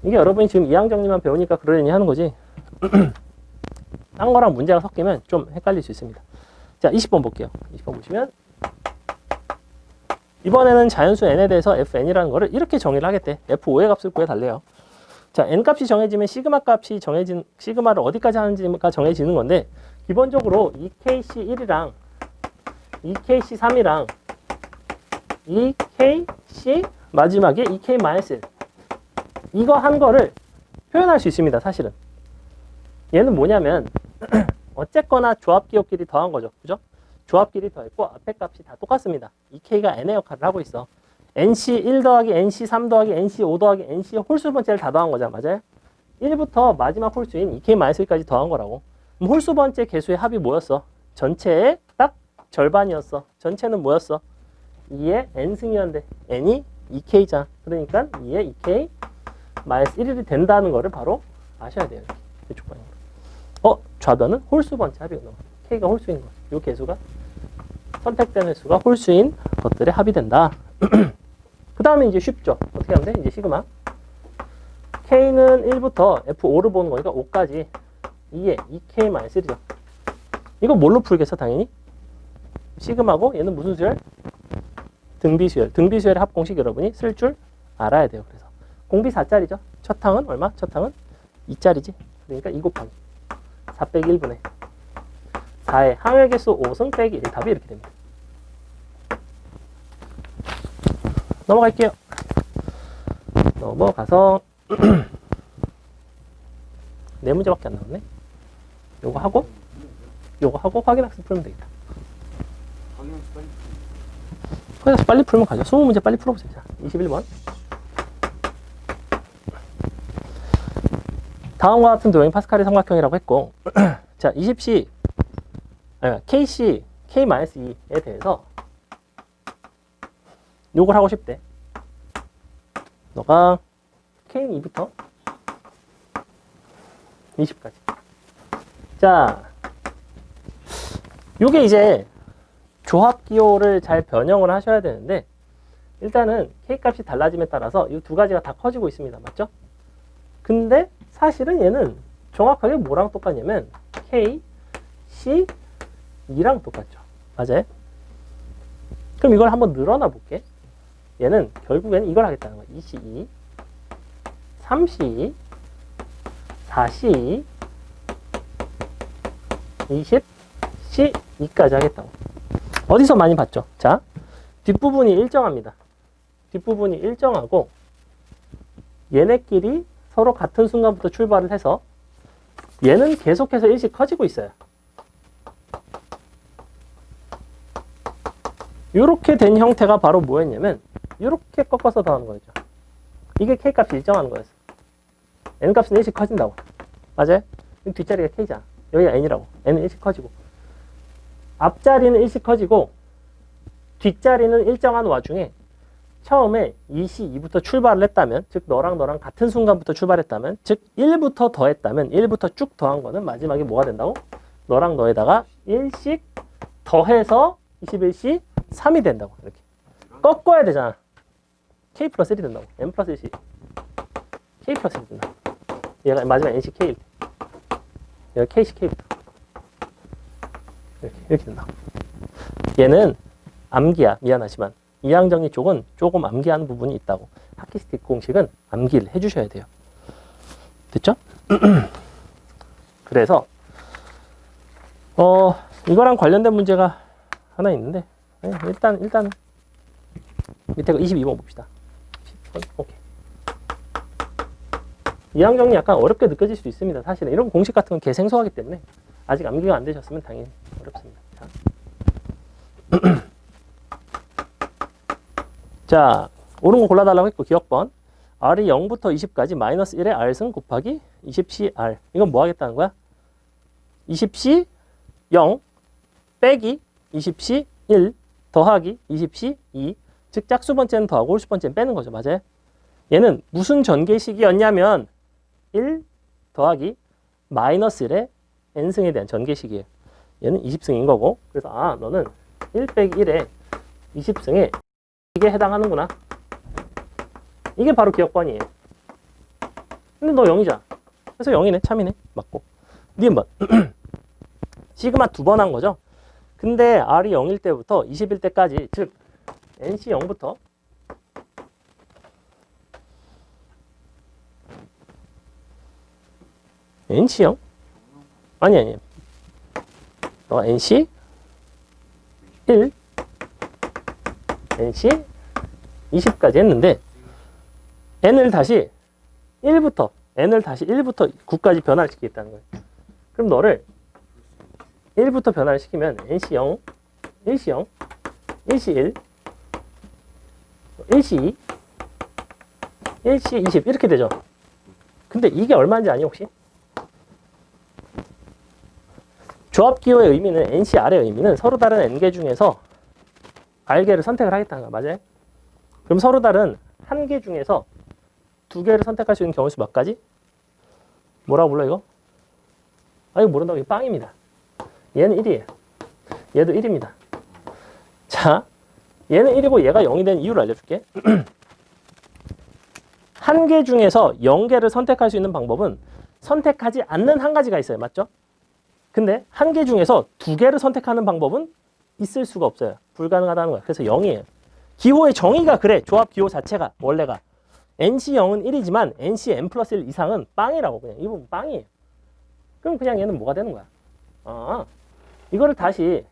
이게 여러분이 지금 이항정리만 배우니까 그러려니 하는 거지. 딴 거랑 문제가 섞이면 좀 헷갈릴 수 있습니다. 자, 20번 볼게요. 20번 보시면 이번에는 자연수 n에 대해서 fn이라는 거를 이렇게 정의를 하겠대. f5의 값을 구해달래요. 자, n 값이 정해지면 시그마 값이 시그마를 어디까지 하는지가 정해지는 건데 기본적으로 2kc1이랑 2kc3이랑 2kc 마지막에 2k-1 이거 한 거를 표현할 수 있습니다. 사실은 얘는 뭐냐면 어쨌거나 조합기호끼리 더한 거죠. 그죠? 조합끼리 더했고 앞에 값이 다 똑같습니다. 2k가 n의 역할을 하고 있어. nc1 더하기 nc3 더하기 nc5 더하기 nc 홀수 번째를 다 더한 거잖아. 맞아요? 1부터 마지막 홀수인 2k-1까지 더한 거라고. 그럼 홀수 번째 개수의 합이 뭐였어? 전체의 딱 절반이었어. 전체는 뭐였어? 2의 n승이었는데 n이 2k잖아. 그러니까 2의 2k-1이 된다는 거를 바로 아셔야 돼요. 이쪽 방향으로. 좌변은 홀수 번째 합이거든. k가 홀수인 거죠. 이 개수가 선택된 횟수가 홀수인 것들의 합이 된다. 그 다음에 이제 쉽죠. 어떻게 하면 돼? 이제 시그마 k는 1부터 f5를 보는 거니까 5까지 2에 2k-1이죠. 이거 뭘로 풀겠어? 당연히 시그마고 얘는 무슨 수열? 등비수열. 등비수열의 합공식 여러분이 쓸 줄 알아야 돼요. 그래서 공비 4짜리죠. 첫 항은 얼마? 첫 항은 2짜리지. 그러니까 2 곱하기 4 빼기 1분의 4의 항의 개수 5승 빼기 1 답이 이렇게 됩니다. 넘어갈게요. 넘어가서 네 문제밖에 안 나왔네. 요거 하고 확인학습 풀면 되겠다. 확인학습 빨리 풀면 가죠. 20문제 빨리 풀어보세요. 자, 21번. 다음과 같은 도형이 파스칼의 삼각형이라고 했고 자, 20C KC, K-2에 대해서 요걸 하고 싶대. 너가 K는 2부터 20까지. 자, 요게 이제 조합 기호를 잘 변형을 하셔야 되는데, 일단은 K 값이 달라짐에 따라서 이 두 가지가 다 커지고 있습니다. 맞죠? 근데 사실은 얘는 정확하게 뭐랑 똑같냐면 K, C, 2랑 똑같죠. 맞아요? 그럼 이걸 한번 늘어나 볼게. 얘는 결국에는 이걸 하겠다는 거야. 2C2, 3C2, 4C2, 20C2까지 하겠다고. 어디서 많이 봤죠? 자, 뒷부분이 일정합니다. 뒷부분이 일정하고 얘네끼리 서로 같은 순간부터 출발을 해서 얘는 계속해서 일씩 커지고 있어요. 이렇게 된 형태가 바로 뭐였냐면 이렇게 꺾어서 더하는 거죠. 이게 K값이 일정하는 거였어. N값은 일씩 커진다고. 맞아요? 뒷자리가 K잖아. 여기가 N이라고. N은 일씩 커지고 앞자리는 일씩 커지고 뒷자리는 일정한 와중에 처음에 2C2부터 출발을 했다면, 즉 너랑 같은 순간부터 출발했다면, 즉 1부터 더했다면 1부터 쭉 더한 거는 마지막에 뭐가 된다고? 너랑 너에다가 1씩 더해서 21C 3이 된다고. 이렇게 꺾어야 되잖아. K 플러스 1이 된다고. N 플러스 1C K 플러스 1이 된다. 얘가 마지막 NC K, 얘가 KC K부터 이렇게 된다. 얘는 암기야. 미안하지만 이항정리 쪽은 조금 암기하는 부분이 있다고. 하키스틱 공식은 암기를 해주셔야 돼요. 됐죠? 그래서 이거랑 관련된 문제가 하나 있는데, 일단 밑에 거 22번 봅시다. 10번. 오케이. 이항정리 약간 어렵게 느껴질 수도 있습니다. 사실은 이런 공식 같은 건 개생소하기 때문에 아직 암기가 안 되셨으면 당연히 어렵습니다. 자, 옳은 거 골라달라고 했고, 기억번. R이 0부터 20까지 마이너스 1의 R승 곱하기 20CR. 이건 뭐 하겠다는 거야? 20C 0 빼기 20C 1 더하기 20C 2. 즉, 짝수 번째는 더하고 홀수 번째는 빼는 거죠. 맞아요? 얘는 무슨 전개식이었냐면 1 더하기 마이너스 1의 N승에 대한 전개식이에요. 얘는 20승인 거고, 그래서 너는 1 빼기 1에 20승에 이게 해당하는구나. 이게 바로 기억번이에요. 근데 너 0이잖아. 그래서 0이네. 참이네. 맞고. 니은번. 시그마 2번 한 거죠. 근데 R이 0일 때부터 20일 때까지, 즉 NC 0부터 NC 0? 아니. 너 NC 1, NC 20까지 했는데 N을 다시 1부터 9까지 변화를 시키겠다는 거예요. 그럼 너를 1부터 변화를 시키면 NC 0, 1C 0, 1C 1, 1C 2, 1C 20 이렇게 되죠. 근데 이게 얼마인지 아니 혹시? 조합기호의 의미는 NCR의 의미는 서로 다른 N개 중에서 R개를 선택을 하겠다는 거 맞아요? 그럼 서로 다른 한 개 중에서 두 개를 선택할 수 있는 경우 수 몇 가지? 뭐라고 불러 이거? 이거 모른다고. 이거 빵입니다. 얘는 1이에요. 얘도 1입니다. 자, 얘는 1이고 얘가 0이 된 이유를 알려줄게. 한 개 중에서 0개를 선택할 수 있는 방법은 선택하지 않는 한 가지가 있어요. 맞죠? 근데 한 개 중에서 두 개를 선택하는 방법은 있을 수가 없어요. 불가능하다는 거야. 그래서 0이에요. 기호의 정의가 그래. 조합 기호 자체가 원래가 NC0은 1이지만 NC N 플러스 1 이상은 빵이라고. 그냥 이 부분 빵이에요. 그럼 그냥 얘는 뭐가 되는 거야? 이거를 다시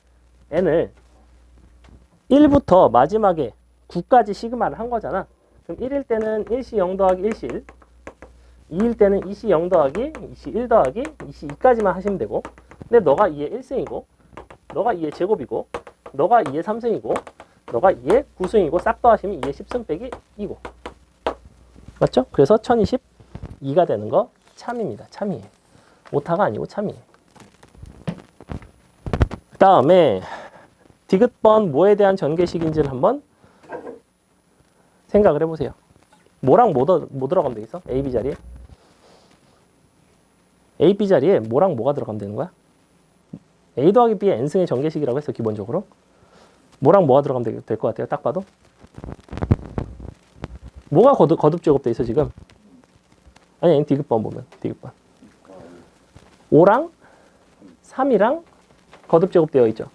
N을 1부터 마지막에 9까지 시그마를 한 거잖아. 그럼 1일 때는 1C 0 더하기 1C 1, 2일 때는 2C 0 더하기 2C 1 더하기 2C 2까지만 하시면 되고, 근데 너가 2의 1승이고 너가 2의 제곱이고 너가 2의 3승이고 너가 2의 9승이고 싹 더하시면 2의 10승 빼기 2고. 맞죠? 그래서 1022가 되는 거 참입니다. 참이에요. 오타가 아니고 참이에요. 그 다음에 디귿번 뭐에 대한 전개식인지를 한번 생각을 해보세요. 뭐랑 뭐 들어가면 되겠어? A, B 자리에? A, B 자리에 뭐랑 뭐가 들어가면 되는 거야? A 더하기 B의 n승의 전개식이라고 했어, 기본적으로. 뭐랑 뭐가 들어가면 될 것 같아요, 딱 봐도? 뭐가 거듭 제곱돼 있어, 지금? 아니, 디귿번 보면, 디귿번. 5랑 3이랑 거듭 제곱되어 있죠.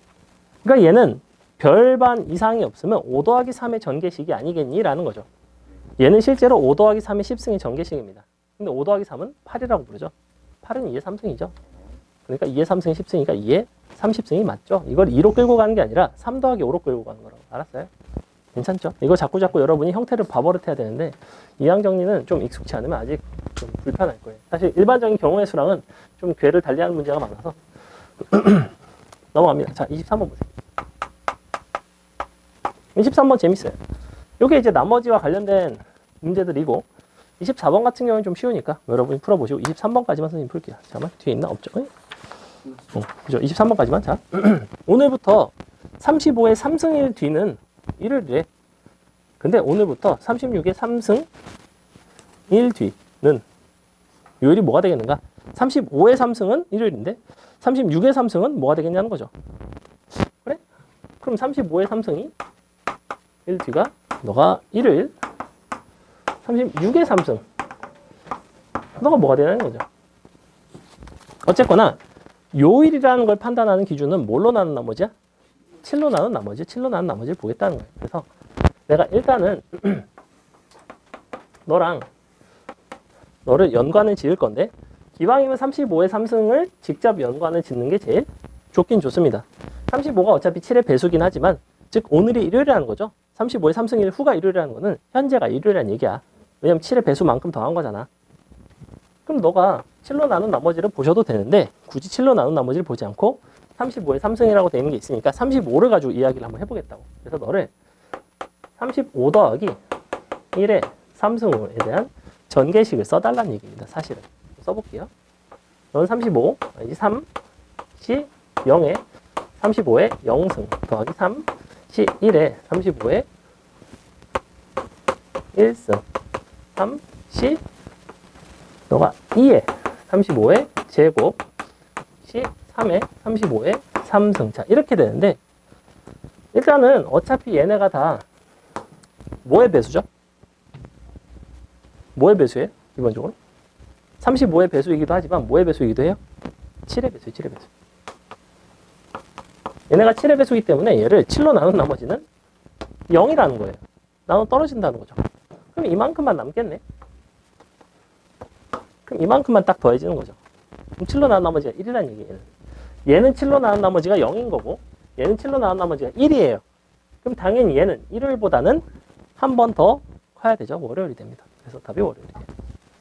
그러니까 얘는 별반 이상이 없으면 5 더하기 3의 전개식이 아니겠니? 라는 거죠. 얘는 실제로 5 더하기 3의 10승의 전개식입니다. 근데 5 더하기 3은 8이라고 부르죠. 8은 2의 3승이죠. 그러니까 2의 3승이 10승이니까 2의 30승이 맞죠. 이걸 2로 끌고 가는 게 아니라 3 더하기 5로 끌고 가는 거라고. 알았어요? 괜찮죠? 이거 자꾸 여러분이 형태를 봐버릇해야 되는데 이항 정리는 좀 익숙치 않으면 아직 좀 불편할 거예요. 사실 일반적인 경우의 수랑은 좀 궤를 달리하는 문제가 많아서 넘어갑니다. 자, 23번 보세요. 23번 재밌어요. 이게 이제 나머지와 관련된 문제들이고 24번 같은 경우는 좀 쉬우니까 여러분이 풀어보시고 23번까지만 선생님 풀게요. 잠깐만, 뒤에 있나? 없죠? 그죠? 23번까지만. 자, 오늘부터 35의 3승 1 뒤는 1일이래. 근데 오늘부터 36의 3승 1 뒤는 요일이 뭐가 되겠는가? 35의 3승은 일요일인데 36의 3승은 뭐가 되겠냐는 거죠. 그래? 그럼 35의 3승이 1 뒤가 너가 일요일, 36의 3승 너가 뭐가 되냐는 거죠. 어쨌거나 요일이라는 걸 판단하는 기준은 뭘로 나눈 나머지야? 7로 나눈 나머지, 7로 나눈 나머지를 보겠다는 거예요. 그래서 내가 일단은 너를 연관을 지을 건데 기왕이면 35의 3승을 직접 연관을 짓는 게 제일 좋긴 좋습니다. 35가 어차피 7의 배수긴 하지만 즉 오늘이 일요일이라는 거죠. 35의 3승일 후가 일요일이라는 거는 현재가 일요일이라는 얘기야. 왜냐면 7의 배수만큼 더한 거잖아. 그럼 너가 7로 나눈 나머지를 보셔도 되는데 굳이 7로 나눈 나머지를 보지 않고 35의 3승이라고 되어 있는 게 있으니까 35를 가지고 이야기를 한번 해보겠다고. 그래서 너를 35 더하기 1의 3승에 대한 전개식을 써달라는 얘기입니다. 사실은. 써볼게요. 넌 35, 아니지 3, 시 0에 35의 0승 더하기 3, 시 1에 35의 1승 3, 시 너가 2에 35의 제곱 시 3에 35의 3승. 자, 이렇게 되는데 일단은 어차피 얘네가 다 뭐의 배수죠? 뭐의 배수예요? 기본적으로 35의 배수이기도 하지만 뭐의 배수이기도 해요? 7의 배수예요. 7의 배수. 얘네가 7의 배수이기 때문에 얘를 7로 나눈 나머지는 0이라는 거예요. 나눠 떨어진다는 거죠. 그럼 이만큼만 남겠네. 그럼 이만큼만 딱 더해지는 거죠. 그럼 7로 나눈 나머지가 1이라는 얘기예요. 얘는 7로 나눈 나머지가 0인 거고 얘는 7로 나눈 나머지가 1이에요. 그럼 당연히 얘는 일요일보다는 한 번 더 커야 되죠. 월요일이 됩니다. 그래서 답이 월요일이에요.